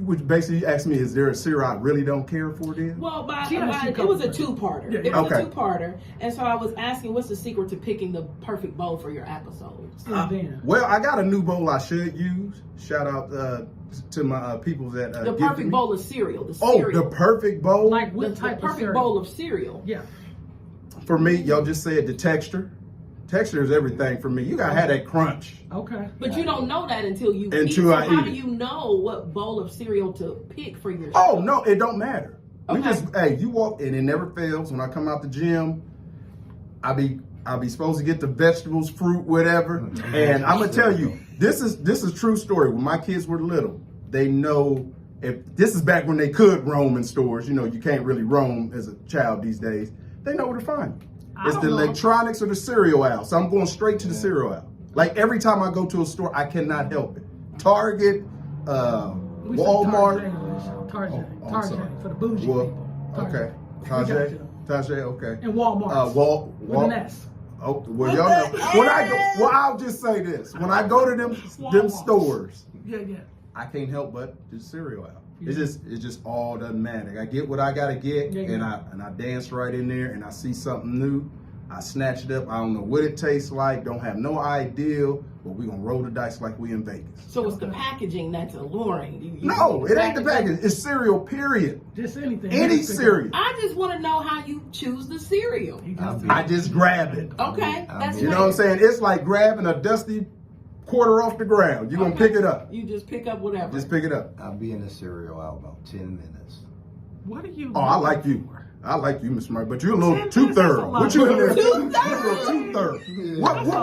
which basically ask me, is there a cereal I really don't care for then? Well, Yeah, it was a two-parter. Yeah, It was okay. a two-parter, and so I was asking, what's the secret to picking the perfect bowl for your episodes? And then. Well, I got a new bowl I should use. Shout out to my people that The gifted perfect me. bowl of cereal. The Oh, cereal. the perfect bowl? Like what the type of perfect cereal? bowl of cereal. Yeah. For me, y'all just said the texture. Texture is everything for me. You gotta have that crunch. Okay. But you don't know that until you eat. Until So I how eat do it. you know what bowl of cereal to pick for your Oh show? no, it don't matter. We Okay. just you walk and it never fails. When I come out the gym, I'll be supposed to get the vegetables, fruit, whatever. And I'm gonna tell you, this is true story. When my kids were little, they know if this is back when they could roam in stores. You know, you can't really roam as a child these days. They know where to find me. It's the don't know. electronics or the cereal aisle. So I'm going straight to the cereal aisle. Like every time I go to a store, I cannot help it. Target, We said Walmart. Target. Oh, I'm Target sorry. for the bougie Well, people. okay. We got Tajay, you. okay. And Walmart. With with an S. Oh, well, y'all know. When I go, well, I'll just say this: when I go to them Walmart. stores, Yeah, yeah. I can't help but the cereal out. Yeah. It's just all doesn't matter. I get what I gotta get, Yeah, and yeah. I dance right in there, and I see something new. I snatch it up. I don't know what it tastes like. Don't have no idea, but we gonna roll the dice like we in Vegas. So it's the packaging that's alluring. No, it ain't the package. It's cereal. Period. Just anything. Any Just pick cereal. I just want to know how you choose the cereal. He just- I just grab it. Okay, that's You know what I'm saying? It's like grabbing a dusty quarter off the ground. You're gonna pick it up. You just pick up whatever. Just pick it up. I'll be in the cereal aisle about 10 minutes. What are you? Oh, I like you. I like you, Mr. Murray, but you're a little 10 too minutes, that's a thorough. lot. What you in there? Two-thirds? Too thorough.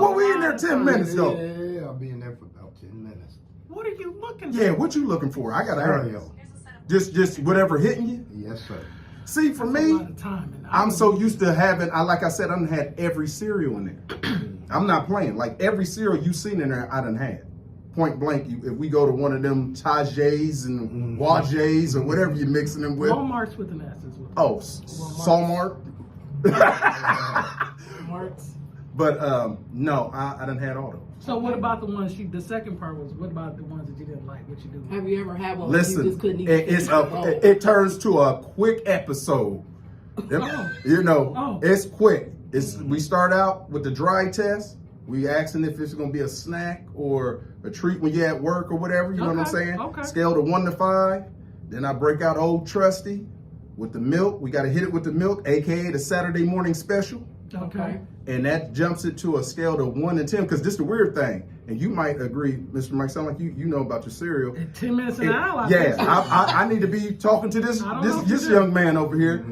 What we in there 10 minutes though? Yeah, I'll be in there for about 10 minutes. What are you looking Yeah, for? what you looking for? I gotta ask. Cereal. Just whatever hitting you. Yes, sir. See, for That's a me, lot of time, and I'm so used to having. Like I said, I done had every cereal in there. I'm not playing. Like every cereal you seen in there, I done had. Point blank, if we go to one of them Tajays and Wajays or whatever you're mixing them with. Walmart's with an S as well. Oh, Salmart. Marks. But no, I done had all those. So what about the ones the second part was, what about the ones that you didn't like? What you do? Have you ever had one where you Listen, just couldn't even finish the bowl? it turns to a quick episode. You know, Oh. it's quick. We start out with the dry test. We asking if it's gonna be a snack or a treat when you're at work or whatever. You know what I'm Okay, saying? okay. Scale to 1 to 5. Then I break out Old Trusty with the milk. We got to hit it with the milk, aka the Saturday morning special. Okay. And that jumps it to a scale to 1 to 10. Because this is the weird thing, and you might agree, Mr. Mike, sound like you know about your cereal. In 10 minutes an hour. I Yeah, think so. I need to be talking to this I don't know if this you do. young man over here.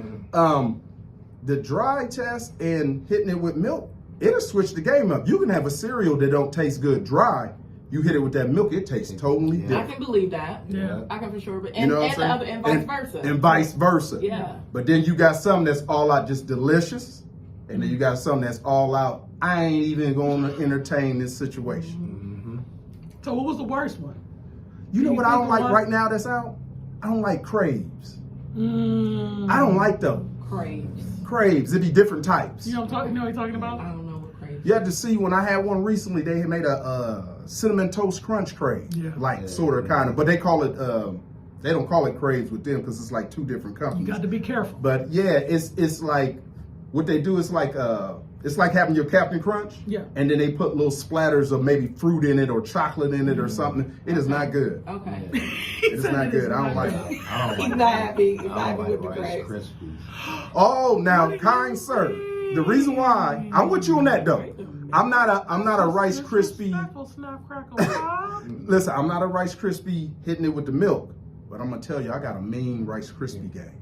The dry test and hitting it with milk, it'll switch the game up. You can have a cereal that don't taste good dry. you hit it with that milk, it tastes totally Yeah. I different. can believe that. Yeah. I can for sure. But You and, know what and the I'm other saying? and vice versa. And vice versa. Yeah. But then you got some that's all out just delicious, and then you got some that's all out. I ain't even going to entertain this situation. So what was the worst one? You know Can what you I think don't of like one? right now that's out? I don't like craves. Mm. I don't like those. Craves. Craves, it'd be different types. You know what I'm talking I about? don't know what craves. You have to see, when I had one recently, they had made a cinnamon toast crunch crave. Yeah. Like, sort of, kind of. But they call it, they don't call it craves with them because it's like two different You companies. got to be careful. But yeah, it's like, what they do is like, it's like having your Captain Crunch. Yeah. And then they put little splatters of maybe fruit in it or chocolate in it or something. It is not good. Okay. It's not good. I don't like it. I don't He's like not happy. He's I not don't happy with the like Rice craves. Krispies. Oh, now, kind sir, the reason why I'm with you on that though. I'm not a Rice Krispie. Disrespectful, snap, crackle, pop. Listen, I'm not a Rice Krispie hitting it with the milk, but I'm gonna tell you, I got a mean Rice Krispie gang.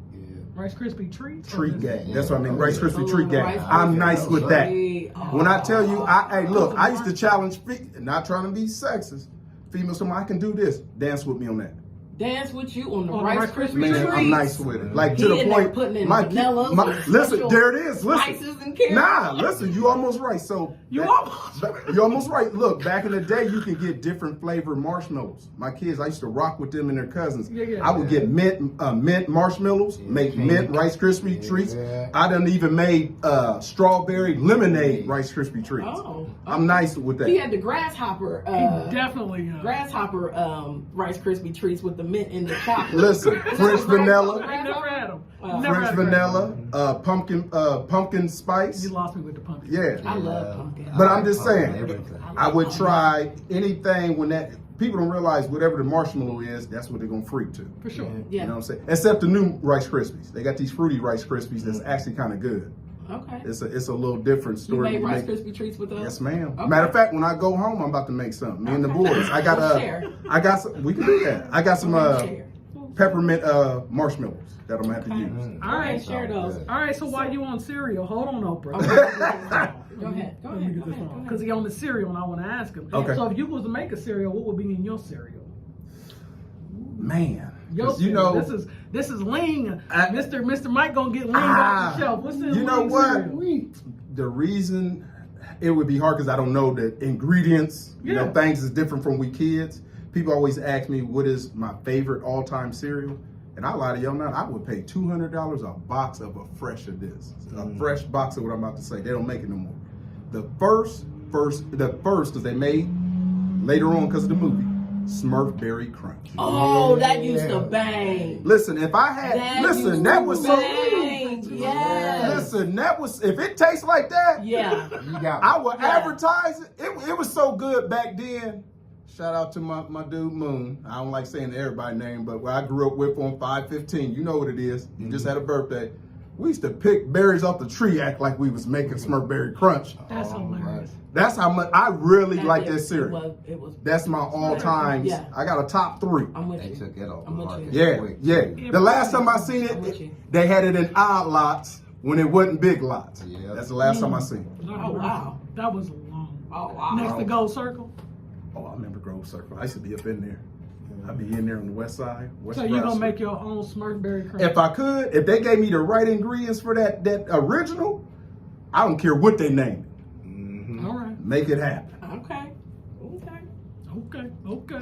Rice Krispie treats. Treat gang. That's what I mean. Rice Krispie treat Rice gang. I'm Krispie nice with that. treat. When I tell you, hey, look, I used to challenge, not trying to be sexist, females, I can do this. Dance with me on that. Dance with you on the On the Rice Rice Krispie Krispie Man, treats. I'm nice with it. Like, to He the in there point, putting in my, vanilla, listen, special there it is. spices Listen. and carrots. Nah, listen, you almost right. So You almost you're almost right. Look, back in the day, you can get different flavored marshmallows. My kids, I used to rock with them and their cousins. Yeah. I would get mint marshmallows, make mint Rice Krispie treats. Yeah. I done even made strawberry lemonade Rice Krispie treats. Oh, I'm nice with that. He had the grasshopper. definitely. Grasshopper Rice Krispie treats with the mint and the chocolate. Listen, French vanilla, I never had them. French vanilla, pumpkin spice. You lost me with the pumpkin. Yeah. I love pumpkin. But I'm just saying, Everything. I would try anything when that, people don't realize whatever the marshmallow is, that's what they're gonna freak to. For sure. Yeah. You know what I'm saying? Except the new Rice Krispies. They got these fruity Rice Krispies that's actually kind of good. Okay. It's a little different You story. made when Rice you Krispie treats with us? Yes, ma'am. Okay. Matter of fact, when I go home, I'm about to make something. Me and the Okay. boys. I got We'll share. some. We can do that. I got some Share. peppermint marshmallows that I'm gonna have to use. All right. Share those. All right. So while you on cereal, hold on, Oprah. Go ahead. Go ahead. Go ahead. Because he on the cereal, and I want to ask him. Okay. So if you was to make a cereal, what would be in your cereal? Man, Your 'cause you cereal. know, this is lean. I- Mr. Mike gonna get lean off the shelf. What's in you know lean what? cereal? The reason it would be hard because I don't know the ingredients. You know, Yeah. things is different from we kids. People always ask me what is my favorite all-time cereal, and I lie to y'all not. I would pay $200 a box of a fresh of this, a fresh box of what I'm about to say. They don't make it no more. The first, because they made later on because of the movie, Smurf Berry Crunch. Oh, that used to bang. Listen, if I had, listen, that was so. bang. Yes. Listen, that was, if it tastes like that, Yeah. You got I would Yeah. advertise it. It was so good back then. Shout out to my dude Moon. I don't like saying everybody's name, but where I grew up with on 515, you know what it is. You just had a birthday. We used to pick berries off the tree, act like we was making Smurf Berry Crunch. That's hilarious. That's how much I really like that It cereal. was. That's my all times. Yeah. I got a top 3. I'm with They you. took it off the I'm with market. you. quick. Yeah. The last time I seen I'm with it, you. they had it in odd lots when it wasn't big lots. Yeah. That's the last time I seen it. Oh, wow. That was long. Oh, wow. Next to Gold Circle. Oh, I remember Grove Circle. I used to be up in there. I'd be in there on the west side. West So you gonna Bradford. make your own Smurf Berry Crunch? If I could, if they gave me the right ingredients for that original, I don't care what they name it. Mhm. All right. Make it happen. Okay. Okay. Okay. Okay.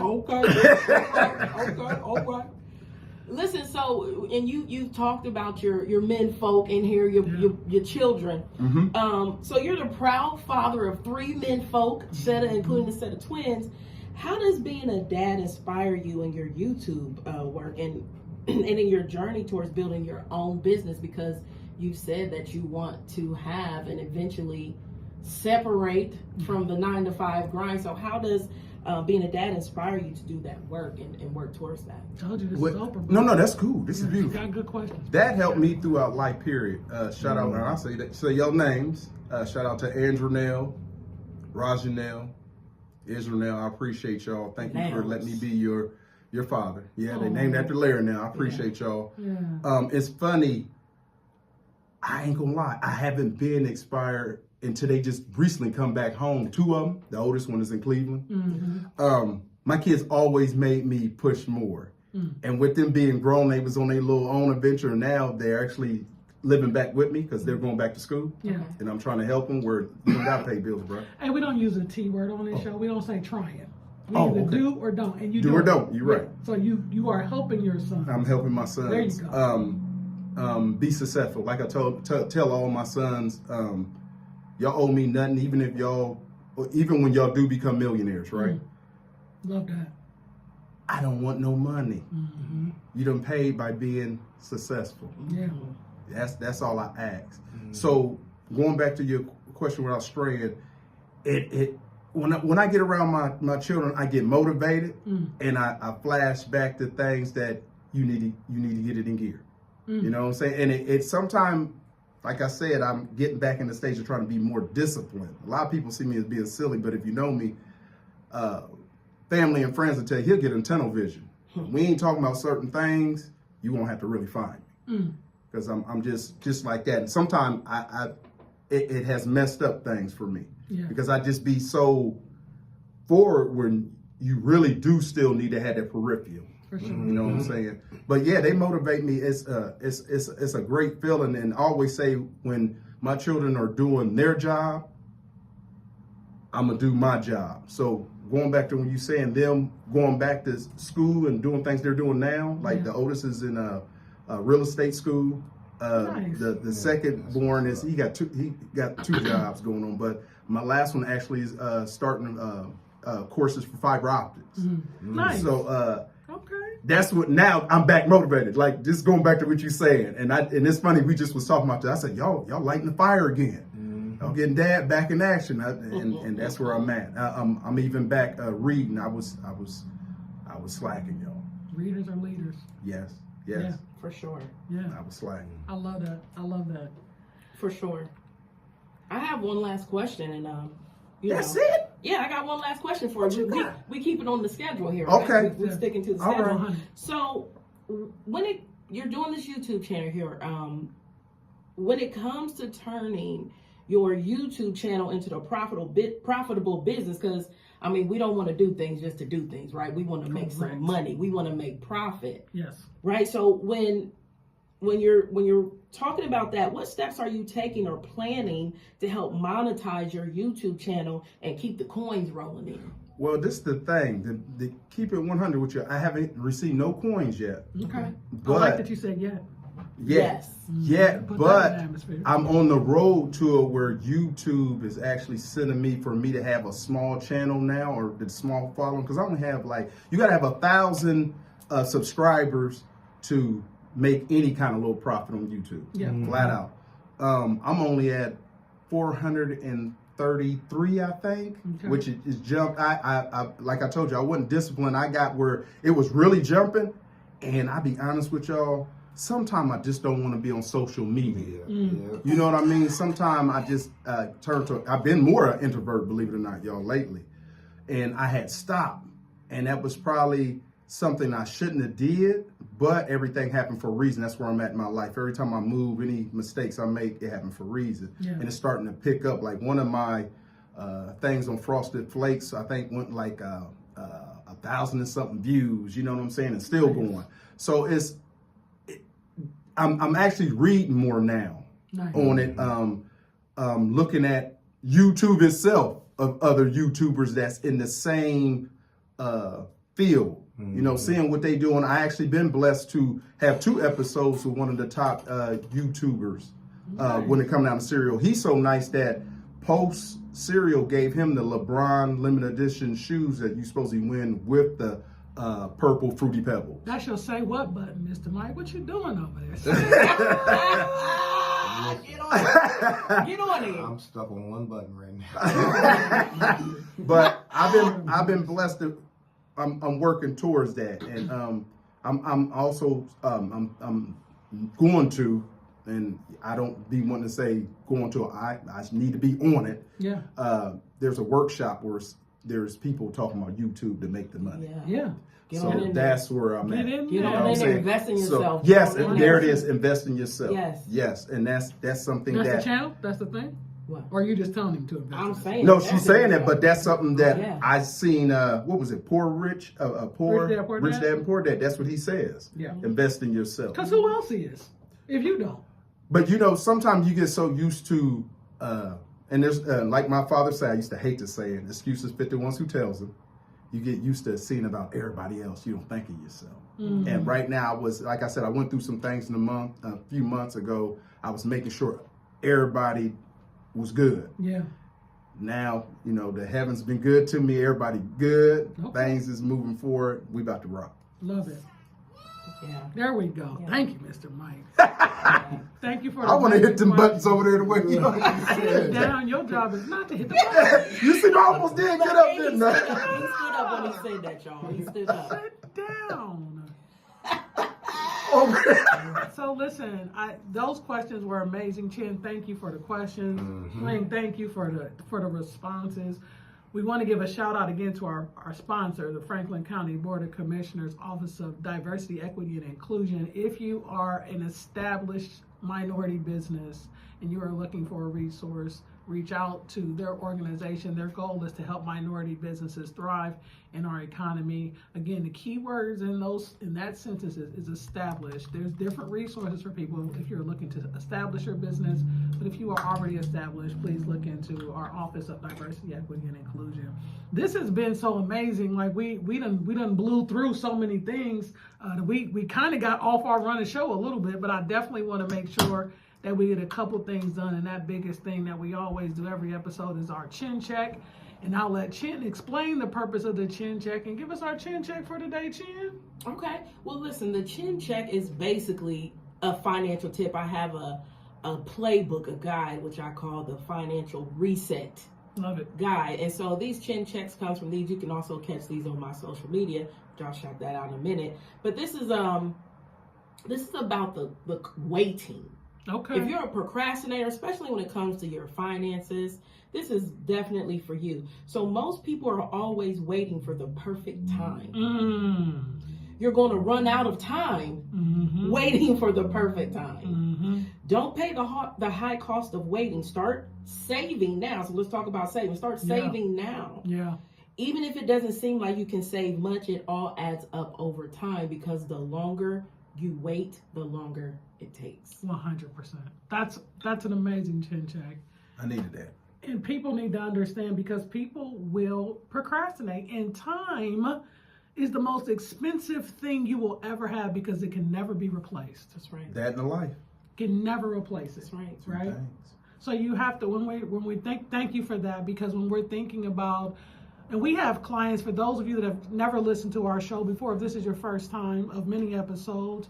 Okay. Listen, so and you talked about your men folk in here, your children. So you're the proud father of 3 men folk, including a set of twins. How does being a dad inspire you in your YouTube work and in your journey towards building your own business? Because you said that you want to have and eventually separate from the 9-to-5 grind. So how does being a dad inspire you to do that work and work towards that? Told you this What- is Oprah. No, that's cool. This is You beautiful. got good questions. That helped me throughout life, period. Shout out, and I'll say your names. Shout out to Andrew Nell, Rajanelle, Israel. I appreciate y'all. Thank you for letting me be your father. Yeah, they named after Larry now. I appreciate y'all. Yeah. It's funny. I ain't gonna lie. I haven't been inspired until they just recently come back home. 2 of them, the oldest one is in Cleveland. My kids always made me push more. And with them being grown, they was on their little own adventure. And now they're actually living back with me because they're going back to school. Yeah. And I'm trying to help them where you don't got to pay bills, bro. And we don't use a T word on this show. We don't say trying. We Oh, either okay. do or don't. And you Do or don't. You're right. So you are helping your son. I'm helping my sons. There you go. Be successful. Like I tell all my sons, y'all owe me nothing, even when y'all do become millionaires, right? Love that. I don't want no money. You done paid by being successful. Yeah. That's all I ask. So going back to your question without straying, when I get around my children, I get motivated and I flash back to things that you need to get it in gear. You know what I'm saying? And it sometimes, like I said, I'm getting back in the stage of trying to be more disciplined. A lot of people see me as being silly, but if you know me, family and friends will tell you he'll get in tunnel vision. We ain't talking about certain things, you won't have to really find me. Because I'm just like that. And sometimes it has messed up things for me. Yeah. Because I just be so forward when you really do still need to have that peripheral. For sure. You know what I'm saying? But yeah, they motivate me. It's a great feeling. And I always say when my children are doing their job, I'm gonna do my job. So going back to when you saying them going back to school and doing things they're doing now, like the oldest is in a real estate school. Nice. The second born is he got two jobs going on, but my last one actually is starting courses for fiber optics. Nice. So Okay. that's what now I'm back motivated. Like just going back to what you're saying, and it's funny we just was talking about that. I said y'all lighting the fire again. Y'all getting Dad back in action, and that's where I'm at. I'm even back reading. I was slacking, y'all. Readers are leaders. Yes. Yeah. For sure. Yeah. I was slacking. I love that. For sure. I have one last question, and That's it. Yeah, I got one last question for What you. you got? We keep it on the schedule here. Right? Okay. We're sticking to the All schedule. right. So when you're doing this YouTube channel here, when it comes to turning your YouTube channel into a profitable business, because I mean we don't want to do things just to do things, right? We want to make Correct. some money. We want to make profit. Yes. Right. So when you're talking about that, what steps are you taking or planning to help monetize your YouTube channel and keep the coins rolling in? Well, this is the thing. To keep it 100 with you, I haven't received no coins yet. Okay. But I like that you said yeah. Yes. Yeah, Put that in but the atmosphere. I'm on the road to it where YouTube is actually sending me for me to have a small channel now, or the small following, because I only have you got to have 1,000 subscribers to make any kind of little profit on YouTube. Yeah. Flat out. I'm only at 433, I think, Okay. which is jumped. I like I told you, I wasn't disciplined. I got where it was really jumping, and I'll be honest with y'all. Sometimes I just don't want to be on social media. You know what I mean? Sometimes I just I've been more an introvert, believe it or not, y'all, lately. And I had stopped. And that was probably something I shouldn't have did, but everything happened for a reason. That's where I'm at in my life. Every time I move, any mistakes I make, it happened for a reason. Yeah. And it's starting to pick up. Like one of my things on Frosted Flakes, I think went like 1,000 and something views, you know what I'm saying? And still going. So I'm actually reading more now on it, looking at YouTube itself of other YouTubers that's in the same field, you know, seeing what they do. And I actually been blessed to have 2 episodes with one of the top YouTubers when it comes down to cereal. He's so nice that Post Cereal gave him the LeBron limited edition shoes that you supposed to win with the purple Fruity Pebbles. That's your say what button, Mr. Mike. What you doing over there? Get on it. I'm stuck on one button right now. But I've been blessed to. I'm working towards that, and I'm also I'm going to, and I don't be wanting to say going to. I need to be on it. Yeah. There's a workshop where there's people talking about YouTube to make the money. Yeah. So that's where I'm at. Get in Get there. on in there, invest in So, yourself. yes, Get on and in there it is. Invest in yourself. Yes. Yes, and that's something That's that. the channel? That's the thing? What? Or are you just telling him to invest? I'm saying. No, she's saying that, but that's something that Yeah. I seen. What was it? Poor Rich, Poor Rich Dad, Poor Rich Dad? Dad and Poor Dad. That's what he says. Yeah. Invest in yourself. Because who else is? If you don't. But you know, sometimes you get so used to, and there's like my father said, I used to hate to say it. Excuses fit the ones who tells them. You get used to seeing about everybody else. You don't think of yourself. Mm-hmm. And right now, like I said, I went through some things a few months ago. I was making sure everybody was good. Yeah. Now, you know, the heaven's been good to me. Everybody good. Okay. Things is moving forward. We about to rock. Love it. Yeah. There we go. Yeah. Thank you, Mr. Mike. Thank you for I want to hit them question. buttons over there the way you Sit know. down. Your job is not to hit the button. You see, I almost did get up, He didn't stood I? up. He stood up when he said that, y'all. He stood up. Sit down. Over. So listen, those questions were amazing. Chin, thank you for the questions. Ling, thank you for the responses. We want to give a shout out again to our sponsor, the Franklin County Board of Commissioners Office of Diversity, Equity, and Inclusion. If you are an established minority business and you are looking for a resource, reach out to their organization. Their goal is to help minority businesses thrive in our economy. Again, the key words in that sentence is established. There's different resources for people if you're looking to establish your business, but if you are already established, please look into our Office of Diversity, Equity, and Inclusion. This has been so amazing. Like we done blew through so many things. We kind of got off our running show a little bit, but I definitely want to make sure that we get a couple things done, and that biggest thing that we always do every episode is our chin check. And I'll let Chin explain the purpose of the chin check and give us our chin check for today, Chin. Okay. Well, listen, the chin check is basically a financial tip. I have a playbook, a guide, which I call the financial reset Love it. guide. And so these chin checks comes from these. You can also catch these on my social media, which I'll shout that out in a minute. But this is about the waiting. Okay. If you're a procrastinator, especially when it comes to your finances, this is definitely for you. So most people are always waiting for the perfect time. You're going to run out of time waiting for the perfect time. Don't pay the high cost of waiting. Start saving now. So let's talk about saving. Start saving now. Yeah. Even if it doesn't seem like you can save much, it all adds up over time, because the longer you wait, the longer it takes. 100%. That's an amazing chin check. I needed that. And people need to understand, because people will procrastinate, and time is the most expensive thing you will ever have, because it can never be replaced. That's right. That in the life. Can never replace it. That's right. Right? Thanks. So you have to, when we thank you for that, because when we're thinking about, and we have clients, for those of you that have never listened to our show before, if this is your first time of many episodes,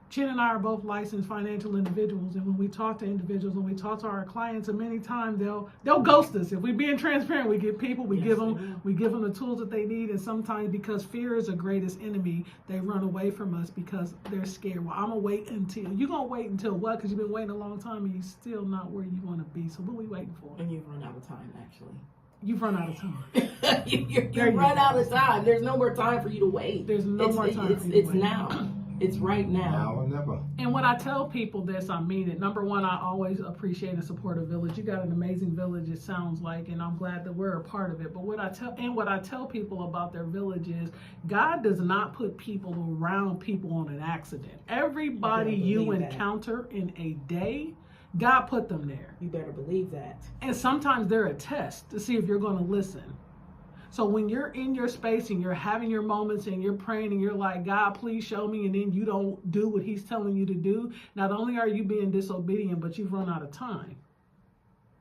Chin and I are both licensed financial individuals, and when we talk to individuals, when we talk to our clients, and many times they'll ghost us. If we're being transparent, we give people, we give them the tools that they need, and sometimes because fear is the greatest enemy, they run away from us because they're scared. Well, I'm gonna wait until you're gonna wait until what? Because you've been waiting a long time and you're still not where you want to be. So what are we waiting for? And you've run out of time, actually. You've run out of time. you run out of time. There's no more time for you to wait. There's no more time for you to It's wait. now. It's right now. Now or never. And when I tell people this, I mean it. Number one, I always appreciate and support a village. You got an amazing village, it sounds like, and I'm glad that we're a part of it. But what I tell people about their village is, God does not put people around people on an accident. Everybody you encounter in a day, God put them there. You better believe that. And sometimes they're a test to see if you're going to listen. So when you're in your space and you're having your moments and you're praying and you're like, God, please show me, and then you don't do what he's telling you to do, not only are you being disobedient, but you've run out of time.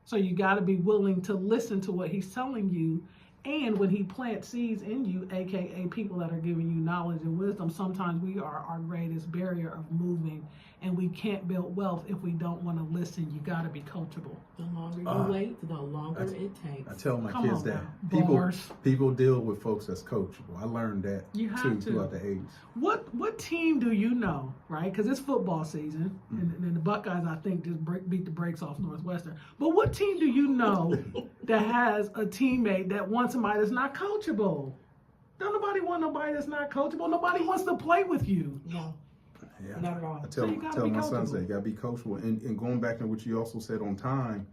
So you got to be willing to listen to what he's telling you. And when he plants seeds in you, aka people that are giving you knowledge and wisdom, sometimes we are our greatest barrier of moving, and we can't build wealth if we don't want to listen. You got to be coachable. The longer you wait, the longer it takes. I tell my Come kids on that now. Bars. people deal with folks that's coachable. I learned that You have too to. throughout the age. What team do you know, right? Because it's football season, and the Buckeyes, I think, just beat the brakes off Northwestern. But what team do you know that has a teammate that wants somebody that's not coachable? Don't nobody want nobody that's not coachable. Nobody wants to play with you. No, Yeah. not at all. I tell So you gotta my be sons coachable. that you gotta be coachable. And going back to what you also said on time,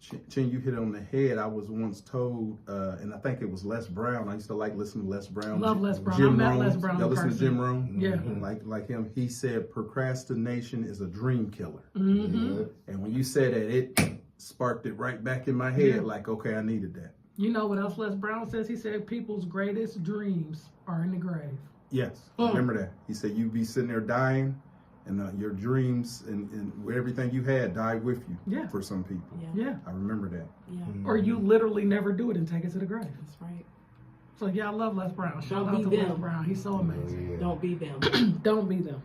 Chin, you hit it on the head. I was once told, and I think it was Les Brown. I used to like listening to Les Brown. Love Les Brown. Jim I met Rohn. Les Brown Y'all in listen to person. Jim Rohn? Yeah. Like him. He said procrastination is a dream killer. Mm-hmm. And when you said that, it sparked it right back in my head. Like, okay, I needed that. You know what else Les Brown says? He said people's greatest dreams are in the grave. Yes, remember that. He said you be sitting there dying, and your dreams and everything you had died with you. Yeah. For some people. Yeah. I remember that. Yeah. Or you literally never do it and take it to the grave. That's right. So yeah, I love Les Brown. Shout Don't out to be Les them. Brown. He's so amazing. Don't be them. Don't be them.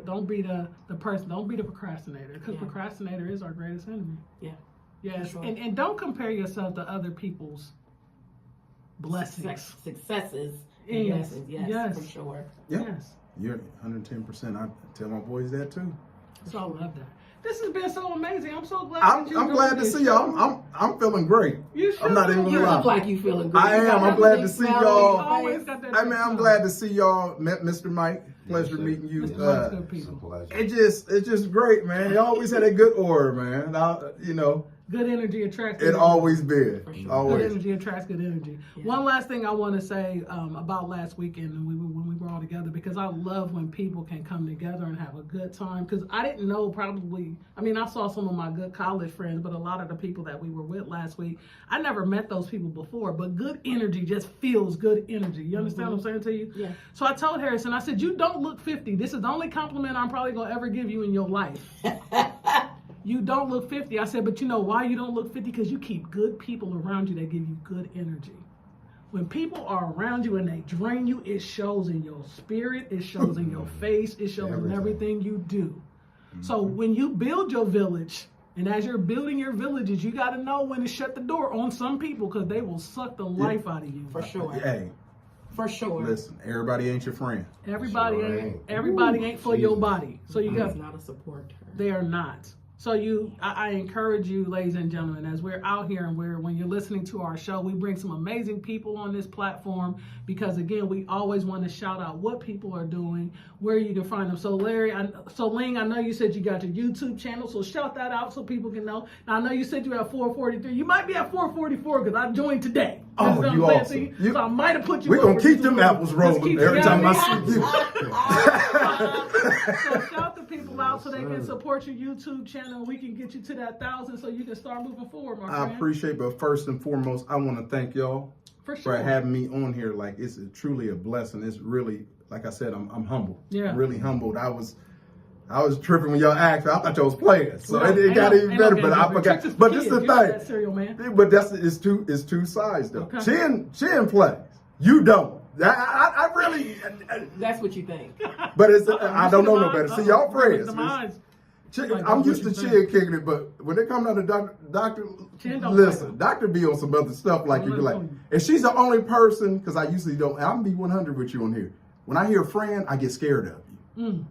Don't be the person. Don't be the procrastinator. Because Yeah. procrastinator is our greatest enemy. Yeah. Yes. For sure. And don't compare yourself to other people's blessings. Successes. Yes. Blessings. Yes, Yes. for sure. Yeah. Yes. You're 110%. I tell my boys that too. So I love that. This has been so amazing. I'm so glad. I'm that you're glad doing to this see y'all. I'm feeling great. You should. I'm not even You gonna lie. look like you feeling good. I You got am. I'm that glad big to see smile on y'all. your face. Always got that. Hey man, I'm glad to see y'all. Met Mr. Mike. Pleasure meeting you. Mr. Mike's good It's a people. pleasure. It's just great, man. You always had a good aura, man. Good energy attracts. It always been. For sure. Good Always. energy attracts good energy. Yeah. One last thing I want to say about last weekend and when we were all together, because I love when people can come together and have a good time. Because I didn't know I saw some of my good college friends, but a lot of the people that we were with last week, I never met those people before. But good energy just feels good energy. You understand what I'm saying to you? Yeah. So I told Harrison, I said, you don't look 50. This is the only compliment I'm probably going to ever give you in your life. You don't look 50. I said, but you know why you don't look 50? Because you keep good people around you that give you good energy. When people are around you and they drain you, it shows in your spirit, it shows in your face, it shows in everything you do. So when you build your village, and as you're building your villages, you got to know when to shut the door on some people because they will suck the life out of you. For sure. Hey, For sure. listen, everybody ain't your friend. Everybody Sure ain't. ain't. Everybody Ooh, ain't for your Jesus. body. So you got. It's not a support her. They are not. So I encourage you, ladies and gentlemen, as we're out here and when you're listening to our show, we bring some amazing people on this platform because again, we always want to shout out what people are doing, where you can find them. So Ling, I know you said you got your YouTube channel, so shout that out so people can know. Now I know you said you have 443. You might be at 444 because I joined today. Oh, know you what I'm awesome. saying? You- So I might have put you. We're going over to keep to them the- apples Let's rolling keep- every yeah, time yeah. I see you. So shout the people out so they can support your YouTube channel. We can get you to that 1,000 so you can start moving forward, my I friend. appreciate, but first and foremost, I want to thank y'all For sure. for having me on here. Like, it's truly a blessing. It's really, like I said, I'm humbled. Yeah. Really humbled. I was tripping when y'all asked. I thought y'all was playing, so No, it got even better. But I Tricks forgot. is But the this is kids. the You know that thing. cereal, man. But it's two sides though. Okay. Chin plays. You don't. I really. That's what you think. But it's I don't know no better. See, y'all friends. The minds. I'm used to Chin kicking it, but when it comes down to doctor, Chin don't listen, play. Doctor be on some other stuff like you Don't be let like, him. and she's the only person because I usually don't. I'm be 100 with you on here. When I hear friend, I get scared of you.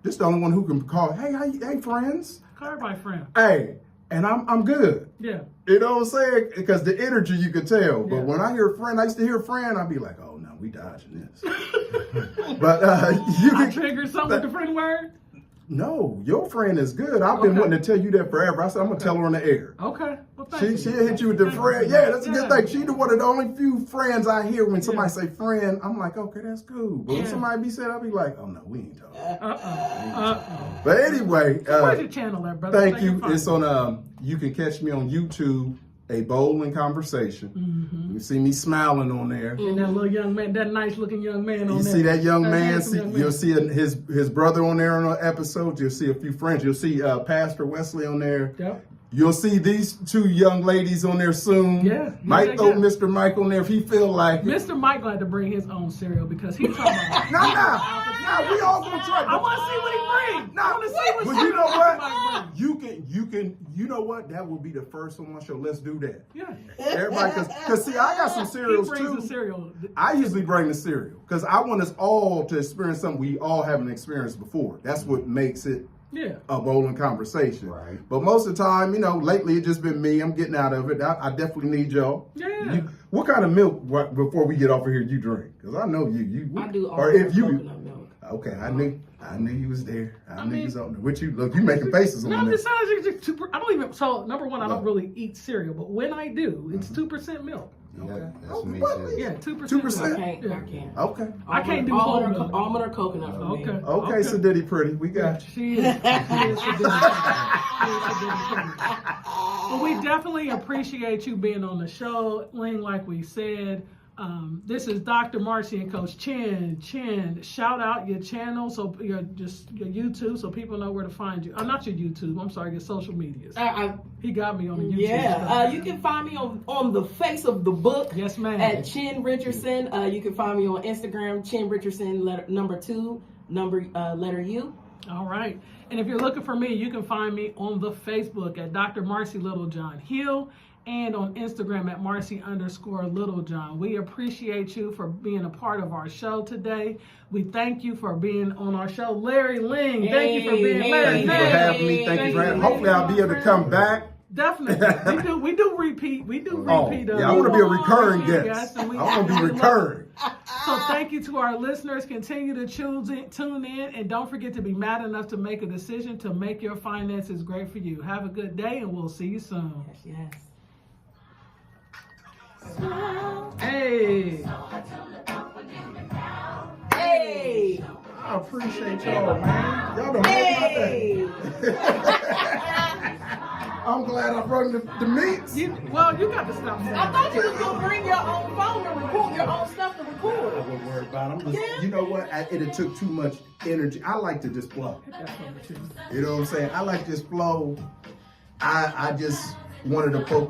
This the only one who can call. Hey, friends. Call everybody friend. Hey, and I'm good. Yeah. You know what I'm saying? Because the energy you could tell. But Yeah. when I hear friend, I used to hear friend, I'd be like, oh no, we dodging this. But you I can triggered something with the friend word. No, your friend is good. I've been Okay. wanting to tell you that forever. I said I'm gonna tell her on the air. Okay. Well, thank She'll you. hit you with the Thank friend. you. Yeah, that's a good Yeah. thing. She's one of the only few friends I hear when somebody Yeah. say friend. I'm like, okay, that's cool. But when Yeah. somebody be said, I'll be like, oh no, we ain't talking. But But anyway, where's your channel there, brother? thank So you. can find It's it. on. You can catch me on YouTube. A bowling conversation. Mm-hmm. You see me smiling on there. And that little young man, that nice looking young man on You there. see that young man, handsome young man. you'll see his brother on there on an episode. You'll see a few friends. You'll see Pastor Wesley on there. Yep. You'll see these two young ladies on there soon. Yeah. Might Yeah, throw yeah. Mr. Mike on there if he feel like it. Mr. Mike got to bring his own cereal because he's talking about. Nah, we all gonna try. I want to see what he brings. I want to see what But you know Mr. what? Mike brings. You know what? That will be the first on my show. Let's do that. Yeah. Everybody, cause see, I got some He cereals brings too. the cereal. I usually bring the cereal because I want us all to experience something we all haven't experienced before. That's what makes it Yeah. a bowling conversation. Right. But most of the time, lately it's just been me. I'm getting out of it. I definitely need y'all. Yeah. What kind of milk before we get off of here you drink? Because I know you. I do all or if you. coconut milk. Okay, I knew you was there. I knew you was on there. What you look? You making faces on No, I'm there. just saying, I don't even. So number one, I don't No. really eat cereal, but when I do, it's 2% milk. Yeah, that's Oh, me what? too. Yeah, 2%. 2%? I can't. Yeah. I can't. Okay. I can't do almond whole or, milk. almond or coconut for me. Okay. Okay, so Diddy pretty. We got you. She is. She is But we definitely appreciate you being on the show, Ling. Like we said, this is Dr. Marcy and Coach Chin. Shout out your channel, so your YouTube, so people know where to find you. Not your YouTube. I'm sorry, your social medias. He got me on the YouTube. Yeah, you can find me on the face of the book. Yes, ma'am. At Chin Richardson. You can find me on Instagram, Chin Richardson, number 2, letter U. All right. And if you're looking for me, you can find me on the Facebook at Dr. Marcy Littlejohn Hill and on Instagram at Marcy_Littlejohn. We appreciate you for being a part of our show today. We thank you for being on our show. Larry Ling, thank you for being Larry. Thank you for having me. Thank you for having me. Hopefully I'll be able to come back. Definitely. We do repeat. Oh, yeah, I want to be a recurring guest. I want to be recurring. So thank you to our listeners. Continue to tune in, and don't forget to be mad enough to make a decision to make your finances great for you. Have a good day, and we'll see you soon. Yes. Hey. Hey. I appreciate y'all, man. Y'all don't know about that. I'm glad I brought the mix. You got to stop saying I thought you was going to bring your own phone to record your own stuff to I record. wouldn't worry about it. I'm just, Yeah. You know what? It took too much energy. I like to just flow. That's number 2. You know what I'm saying? I like to just flow. I just wanted to focus.